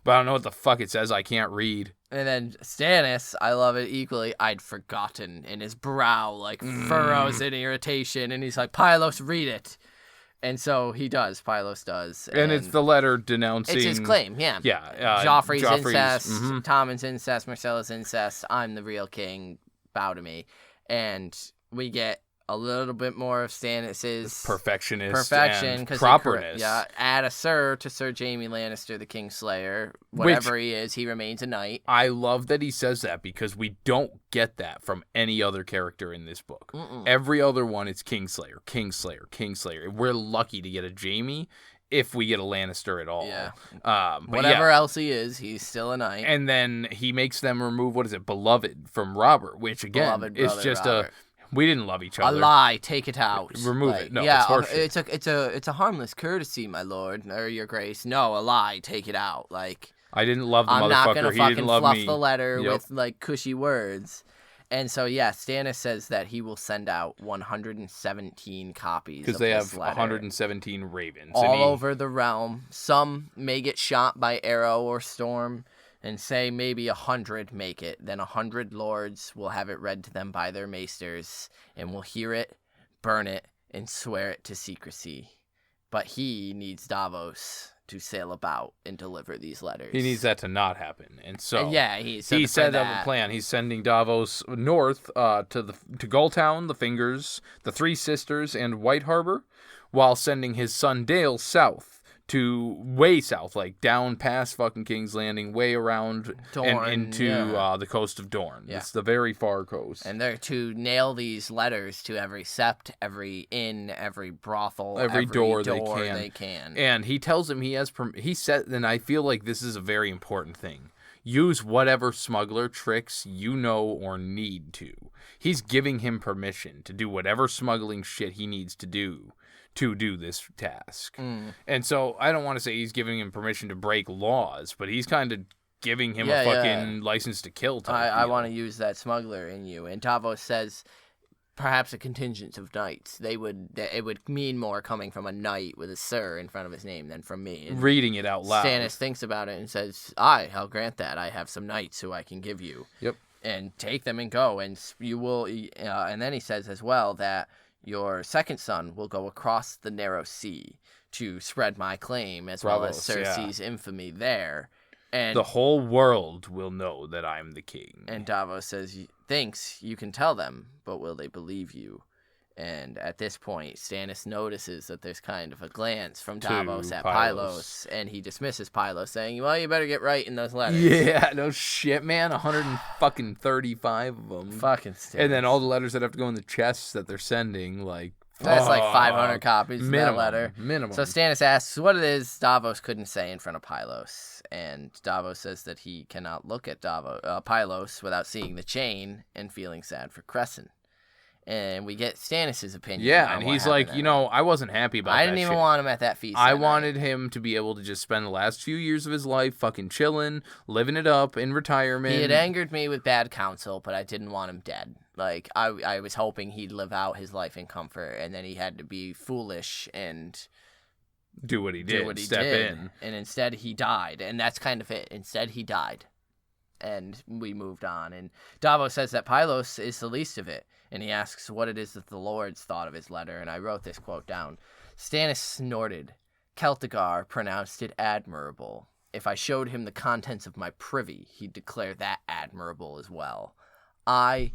But I don't know what the fuck it says, I can't read. And then Stannis, I love it equally, I'd forgotten, and his brow, furrows in irritation, and he's like, Pylos, read it. And so he does. Pylos does. And it's the letter denouncing... It's his claim, yeah. Yeah. Joffrey's incest, Tommen's incest, Marcella's incest, I'm the real king, bow to me. And we get a little bit more of Stannis's... perfection, properness. Add a Sir to Sir Jaime Lannister, the Kingslayer. Whatever he is, he remains a knight. I love that he says that because we don't get that from any other character in this book. Mm-mm. Every other one, it's Kingslayer. We're lucky to get a Jaime if we get a Lannister at all. Yeah. Whatever else he is, he's still a knight. And then he makes them remove, Beloved from Robert, which again is just Robert. We didn't love each other. A lie. Take it out. Remove it. No, yeah, it's horseshit. it's a harmless courtesy, my lord, or your grace. No, a lie. Take it out. Like, I didn't love the I'm motherfucker. not gonna He fucking didn't love fluff me. the letter Yep. with like cushy words. And so, yeah, Stannis says that he will send out 117 copies Because of they this have letter 117 ravens. all over the realm. Some may get shot by arrow or storm, and say maybe 100 make it. Then 100 lords will have it read to them by their maesters, and will hear it, burn it, and swear it to secrecy. But he needs Davos to sail about and deliver these letters. He needs that to not happen, and so he set up a plan. He's sending Davos north to Gulltown, the Fingers, the Three Sisters, and White Harbor, while sending his son Dale south to way south, like down past fucking King's Landing, way around Dorne, and into the coast of Dorne. Yeah. It's the very far coast. And they're to nail these letters to every sept, every inn, every brothel, every door they can. And he tells him he said, and I feel like this is a very important thing. Use whatever smuggler tricks you know or need to. He's giving him permission to do whatever smuggling shit he needs to do this task. And so I don't want to say he's giving him permission to break laws, but he's kind of giving him a fucking license to kill type I want to use that smuggler in you. And Davos says perhaps a contingent of knights. It would mean more coming from a knight with a sir in front of his name than from me. And reading it out loud. Stannis thinks about it and says, I'll grant that. I have some knights who I can give you. Yep. And take them and go. And you will. And then he says as well that your second son will go across the narrow sea to spread my claim as well as Cersei's infamy there. And the whole world will know that I'm the king. And Davos says, thinks you can tell them, but will they believe you? And at this point, Stannis notices that there's kind of a glance from Davos at Pylos, and he dismisses Pylos, saying, well, you better get right in those letters. Yeah, no shit, man. 135 of them. Fucking Stannis. And then all the letters that have to go in the chests that they're sending, like... That's like 500 copies of that letter. Minimum. So Stannis asks what it is Davos couldn't say in front of Pylos. And Davos says that he cannot look at Pylos without seeing the chain and feeling sad for Crescent. And we get Stannis' opinion. Yeah, and he's like, I wasn't happy about that I didn't even want him at that feast. I wanted him to be able to just spend the last few years of his life fucking chilling, living it up in retirement. He had angered me with bad counsel, but I didn't want him dead. Like, I was hoping he'd live out his life in comfort, and then he had to be foolish and... do what he did, step in. And instead he died, and that's kind of it. Instead he died. And we moved on. And Davos says that Pylos is the least of it. And he asks what it is that the lords thought of his letter. And I wrote this quote down. Stannis snorted. Celtigar pronounced it admirable. If I showed him the contents of my privy, he'd declare that admirable as well. I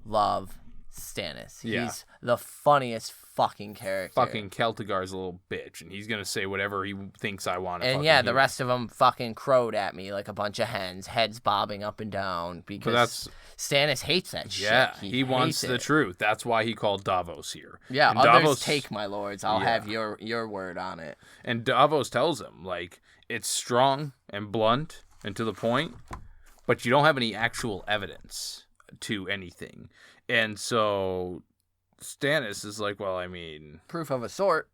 love Stannis. Yeah. He's the funniest fucking character. Fucking Celtigar's a little bitch, and he's gonna say whatever he thinks I want to. And yeah, the rest of them fucking crowed at me like a bunch of hens, heads bobbing up and down because Stannis hates that shit. Yeah, he wants the truth. That's why he called Davos here. Yeah, and others Davos, take my lords. I'll have your word on it. And Davos tells him, like, it's strong and blunt and to the point, but you don't have any actual evidence to anything. And so Stannis is like, well, I mean... proof of a sort.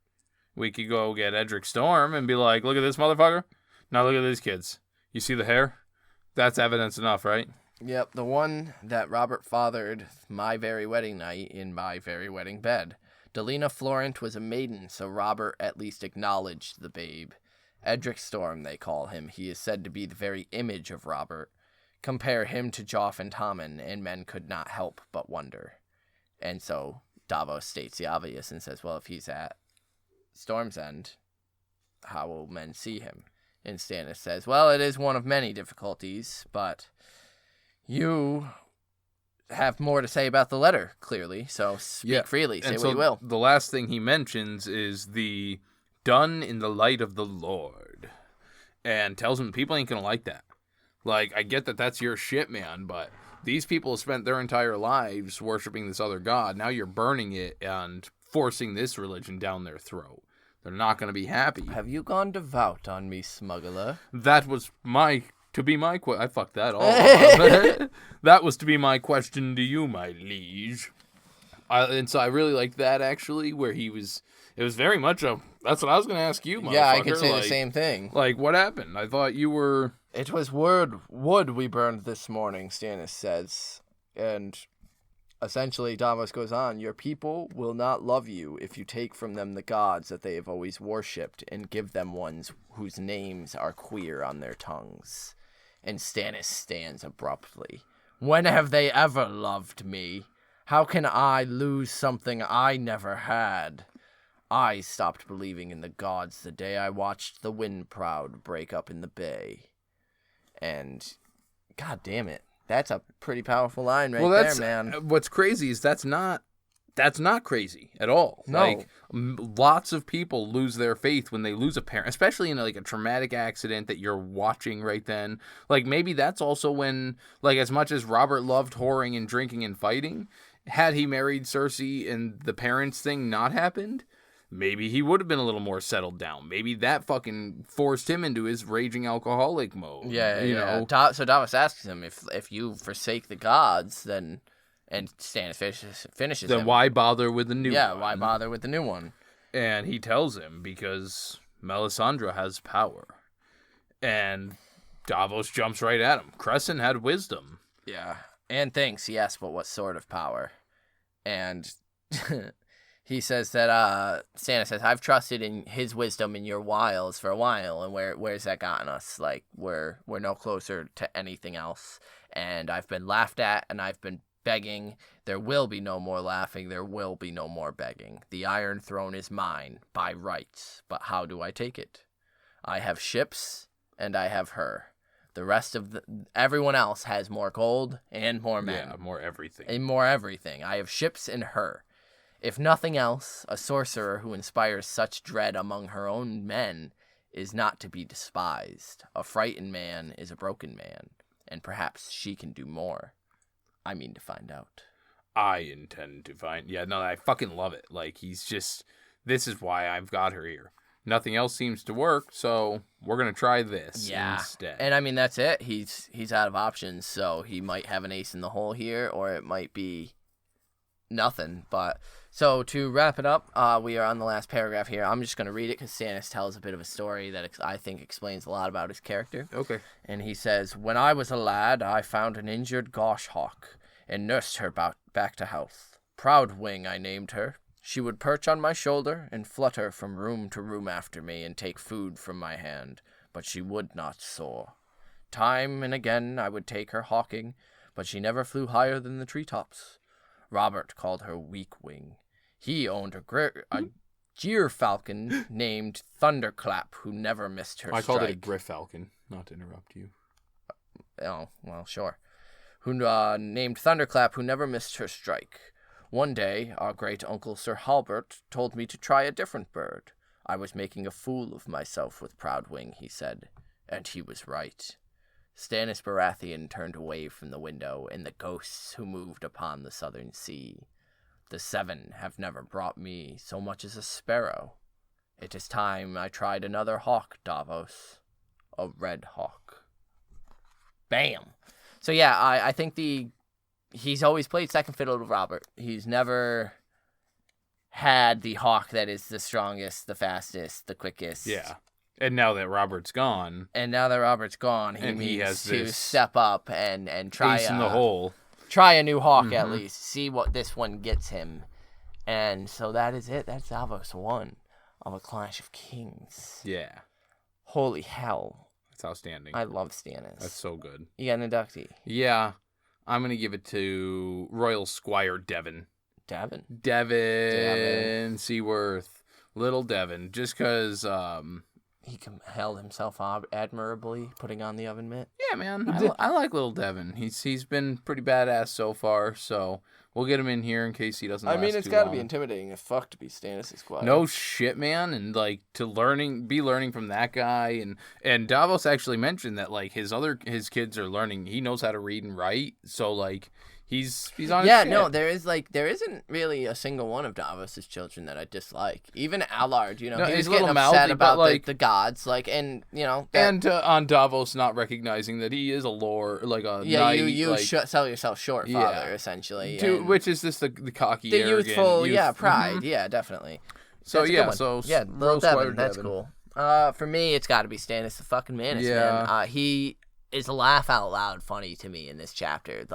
We could go get Edric Storm and be like, look at this motherfucker. Now look at these kids. You see the hair? That's evidence enough, right? Yep, the one that Robert fathered my very wedding night in my very wedding bed. Delena Florent was a maiden, so Robert at least acknowledged the babe. Edric Storm, they call him. He is said to be the very image of Robert. Compare him to Joff and Tommen, and men could not help but wonder. And so Davos states the obvious and says, well, if he's at Storm's End, how will men see him? And Stannis says, well, it is one of many difficulties, but you have more to say about the letter, clearly, so speak freely, say what you will. The last thing he mentions is the done in the light of the Lord, and tells him people ain't gonna like that. Like, I get that that's your shit, man, but these people have spent their entire lives worshiping this other god. Now you're burning it and forcing this religion down their throat. They're not going to be happy. Have you gone devout on me, smuggler? That was I fucked that all up. That was to be my question to you, my liege. And so I really liked that, actually, where it was very much that's what I was going to ask you, motherfucker. Yeah, I could say the same thing. Like, what happened? I thought you were... It was wood we burned this morning, Stannis says. And essentially, Davos goes on, your people will not love you if you take from them the gods that they have always worshipped and give them ones whose names are queer on their tongues. And Stannis stands abruptly. When have they ever loved me? How can I lose something I never had? I stopped believing in the gods the day I watched the wind proud break up in the bay. And, god damn it, that's a pretty powerful line there, man. What's crazy is that's not crazy at all. No. Like, lots of people lose their faith when they lose a parent, especially in like a traumatic accident that you're watching right then. Like, maybe that's also when, like, as much as Robert loved whoring and drinking and fighting, had he married Cersei and the parents thing not happened, maybe he would have been a little more settled down. Maybe that fucking forced him into his raging alcoholic mode. Yeah, you know? So Davos asks him, if you forsake the gods, then... And Stannis finishes then him. why bother with the new one? Yeah, why bother with the new one? And he tells him, because Melisandre has power. And Davos jumps right at him. Crescent had wisdom. Yeah. And thinks, yes, but what sort of power? And he says that, Stannis says, I've trusted in his wisdom in your wiles for a while, and where's that gotten us? Like, we're no closer to anything else. And I've been laughed at, and I've been begging. There will be no more laughing. There will be no more begging. The Iron Throne is mine, by rights. But how do I take it? I have ships, and I have her. The rest of everyone else has more gold and more men. Yeah, more everything. And more everything. I have ships and her. If nothing else, a sorcerer who inspires such dread among her own men is not to be despised. A frightened man is a broken man, and perhaps she can do more. I mean to find out. I intend to find... Yeah, no, I fucking love it. Like, he's just... This is why I've got her here. Nothing else seems to work, so we're going to try this instead. And I mean, that's it. He's out of options, so he might have an ace in the hole here, or it might be nothing. But so to wrap it up, we are on the last paragraph here. I'm just going to read it because Stannis tells a bit of a story that I think explains a lot about his character. Okay. And he says, when I was a lad, I found an injured goshawk and nursed her back to health. Proudwing, I named her. She would perch on my shoulder and flutter from room to room after me and take food from my hand, but she would not soar. Time and again I would take her hawking, but she never flew higher than the treetops. Robert called her Weak Wing. He owned a gyrfalcon named Thunderclap, who never missed her strike. I called it a gryfalcon, not to interrupt you. Oh, well, sure. Who named Thunderclap, who never missed her strike. One day, our great-uncle Sir Halbert told me to try a different bird. I was making a fool of myself with Proudwing, he said, and he was right. Stannis Baratheon turned away from the window, and the ghosts who moved upon the southern sea. The seven have never brought me so much as a sparrow. It is time I tried another hawk, Davos. A red hawk. Bam! So yeah, I think he's always played second fiddle to Robert. He's never had the hawk that is the strongest, the fastest, the quickest. Yeah. And now that Robert's gone. He needs to step up and try ace in the hole. Try a new hawk at least. See what this one gets him. And so that is it. That's Davos 1 of A Clash of Kings. Yeah. Holy hell. That's outstanding. I love Stannis. That's so good. You got an inductee? Yeah. I'm going to give it to Royal Squire Devon. Devon Seaworth. Little Devon. Just because... he held himself admirably, putting on the oven mitt. Yeah, man. I like Little Devon. He's been pretty badass so far, so we'll get him in here in case he doesn't. I mean, it's got to be intimidating as fuck to be Stannis' squire. No shit, man, and like to be learning from that guy, and Davos actually mentioned that like his kids are learning. He knows how to read and write, so like he's on his shit. No, there isn't really a single one of Davos's children that I dislike. Even Allard, he was getting upset about the gods, and on Davos not recognizing that he is a lord, like a knight. You sell yourself short, father, essentially. Which is just the cocky, the arrogant, youthful, pride, definitely. So Little Devin, that's cool. For me, it's got to be Stannis the fucking Manus, man. He is laugh out loud funny to me in this chapter.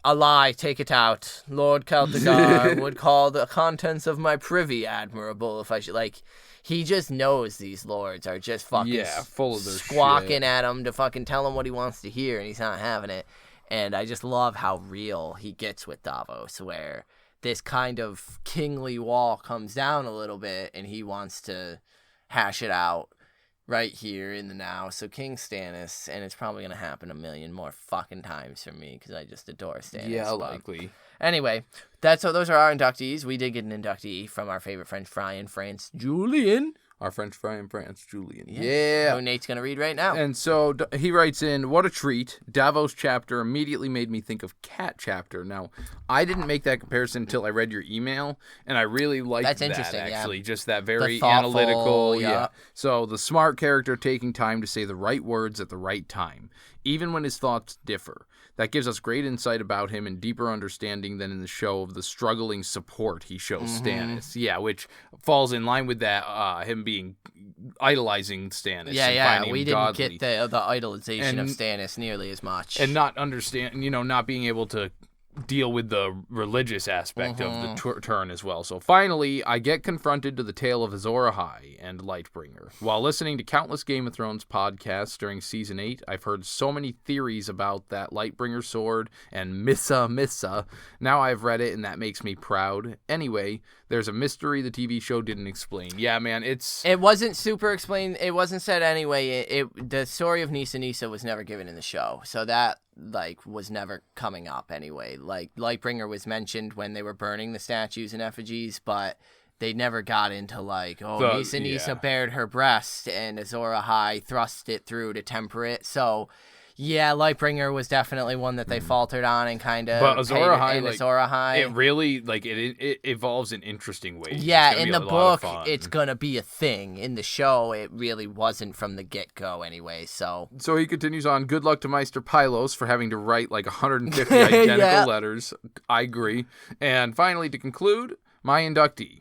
A lie, take it out. Lord Celtigar would call the contents of my privy admirable if I should. He just knows these lords are just fucking full of their squawking shit at him to fucking tell him what he wants to hear, and he's not having it. And I just love how real he gets with Davos, where this kind of kingly wall comes down a little bit, and he wants to hash it out right here in the now. So King Stannis, and it's probably going to happen a million more fucking times for me because I just adore Stannis. Yeah, likely. Anyway, those are our inductees. We did get an inductee from our favorite French fry in France, Julian. Our French fry in France, Julian. Yeah. Who Nate's going to read right now. And so he writes in, what a treat. Davos chapter immediately made me think of Cat chapter. Now, I didn't make that comparison until I read your email, and I really liked that, interesting, actually. Yeah. Just that very analytical. Yeah. So the smart character taking time to say the right words at the right time, even when his thoughts differ. That gives us great insight about him and deeper understanding than in the show of the struggling support he shows Stannis. Yeah, which falls in line with that, him being idolizing Stannis. We didn't get the idolization of Stannis nearly as much. And not not being able to deal with the religious aspect of the turn as well. So finally, I get confronted to the tale of Azor Ahai and Lightbringer. While listening to countless Game of Thrones podcasts during Season 8, I've heard so many theories about that Lightbringer sword and Missa. Now I've read it, and that makes me proud. Anyway, there's a mystery the TV show didn't explain. Yeah, man, it wasn't super explained. It wasn't said anyway. The story of Nissa was never given in the show, so that was never coming up anyway. Lightbringer was mentioned when they were burning the statues and effigies, but they never got into Nissa bared her breast and Azor Ahai thrust it through to temper it. So Lightbringer was definitely one that they faltered on and kind of. But Azor Ahai, it really it evolves in interesting ways. Yeah, in the book, it's gonna be a thing. In the show, it really wasn't from the get go anyway. So he continues on. Good luck to Meister Pylos for having to write 150 identical letters. I agree. And finally, to conclude, my inductee.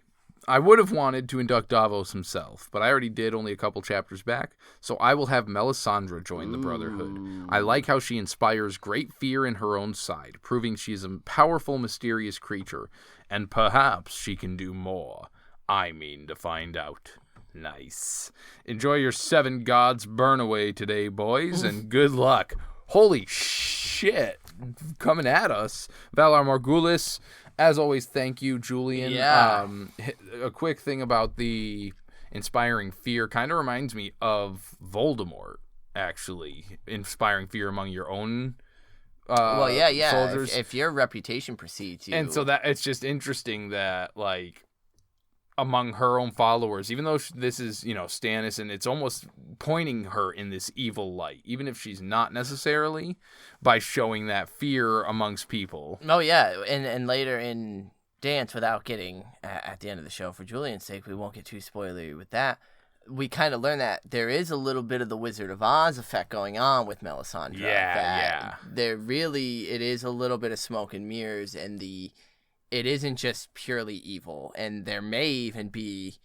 I would have wanted to induct Davos himself, but I already did only a couple chapters back, so I will have Melisandre join the Brotherhood. I like how she inspires great fear in her own side, proving she's a powerful, mysterious creature, and perhaps she can do more. I mean to find out. Nice. Enjoy your 7 gods burn away today, boys, and good luck. Holy shit. Coming at us. Valar Morghulis. As always, thank you, Julian. Yeah. A quick thing about the inspiring fear kind of reminds me of Voldemort, actually. Inspiring fear among your own soldiers. If your reputation precedes you. And so that it's just interesting that, among her own followers, even though this is, Stannis, and it's almost pointing her in this evil light, even if she's not necessarily, by showing that fear amongst people. Oh, yeah, and later in Dance, without getting, at the end of the show, for Julian's sake, we won't get too spoilery with that, we kind of learn that there is a little bit of the Wizard of Oz effect going on with Melisandre. Yeah. It is a little bit of smoke and mirrors, and it isn't just purely evil, and there may even be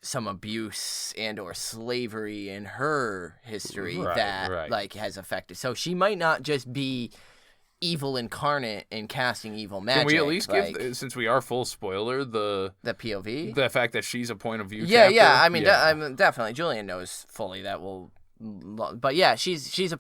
some abuse and or slavery in her history that has affected. So she might not just be evil incarnate and casting evil magic. Can we at least give, since we are full spoiler, the POV, the fact that she's a point of view? Yeah. I mean, definitely, Julian knows fully that will. But yeah, she gets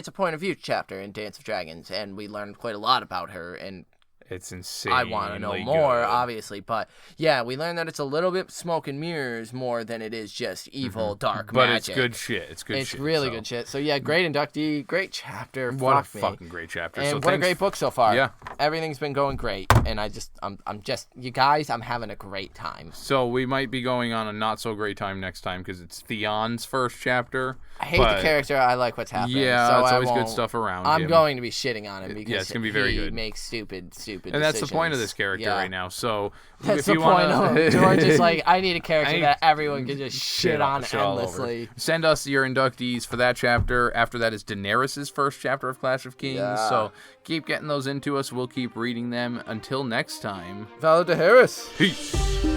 a point of view chapter in Dance of Dragons, and we learned quite a lot about her and. It's insane. I want to know more, obviously. But yeah, we learned that it's a little bit smoke and mirrors more than it is just evil, dark but magic. But it's good shit. It's good shit. It's really good shit. So yeah, great inductee, great chapter. What fucking great chapter. And what a great book so far. Yeah. Everything's been going great. And I'm just, you guys, I'm having a great time. So we might be going on a not so great time next time because it's Theon's first chapter. I hate the character. I like what's happening. Yeah, so it's always good stuff around him. I'm going to be shitting on him because it's going to be very good. He makes stupid and that's the point of this character right now. So that's if the you point want of George is like, I need a character that everyone can just shit on endlessly. Send us your inductees for that chapter. After that is Daenerys' first chapter of Clash of Kings. Yeah. So keep getting those into us. We'll keep reading them. Until next time. Valor Daenerys. Peace.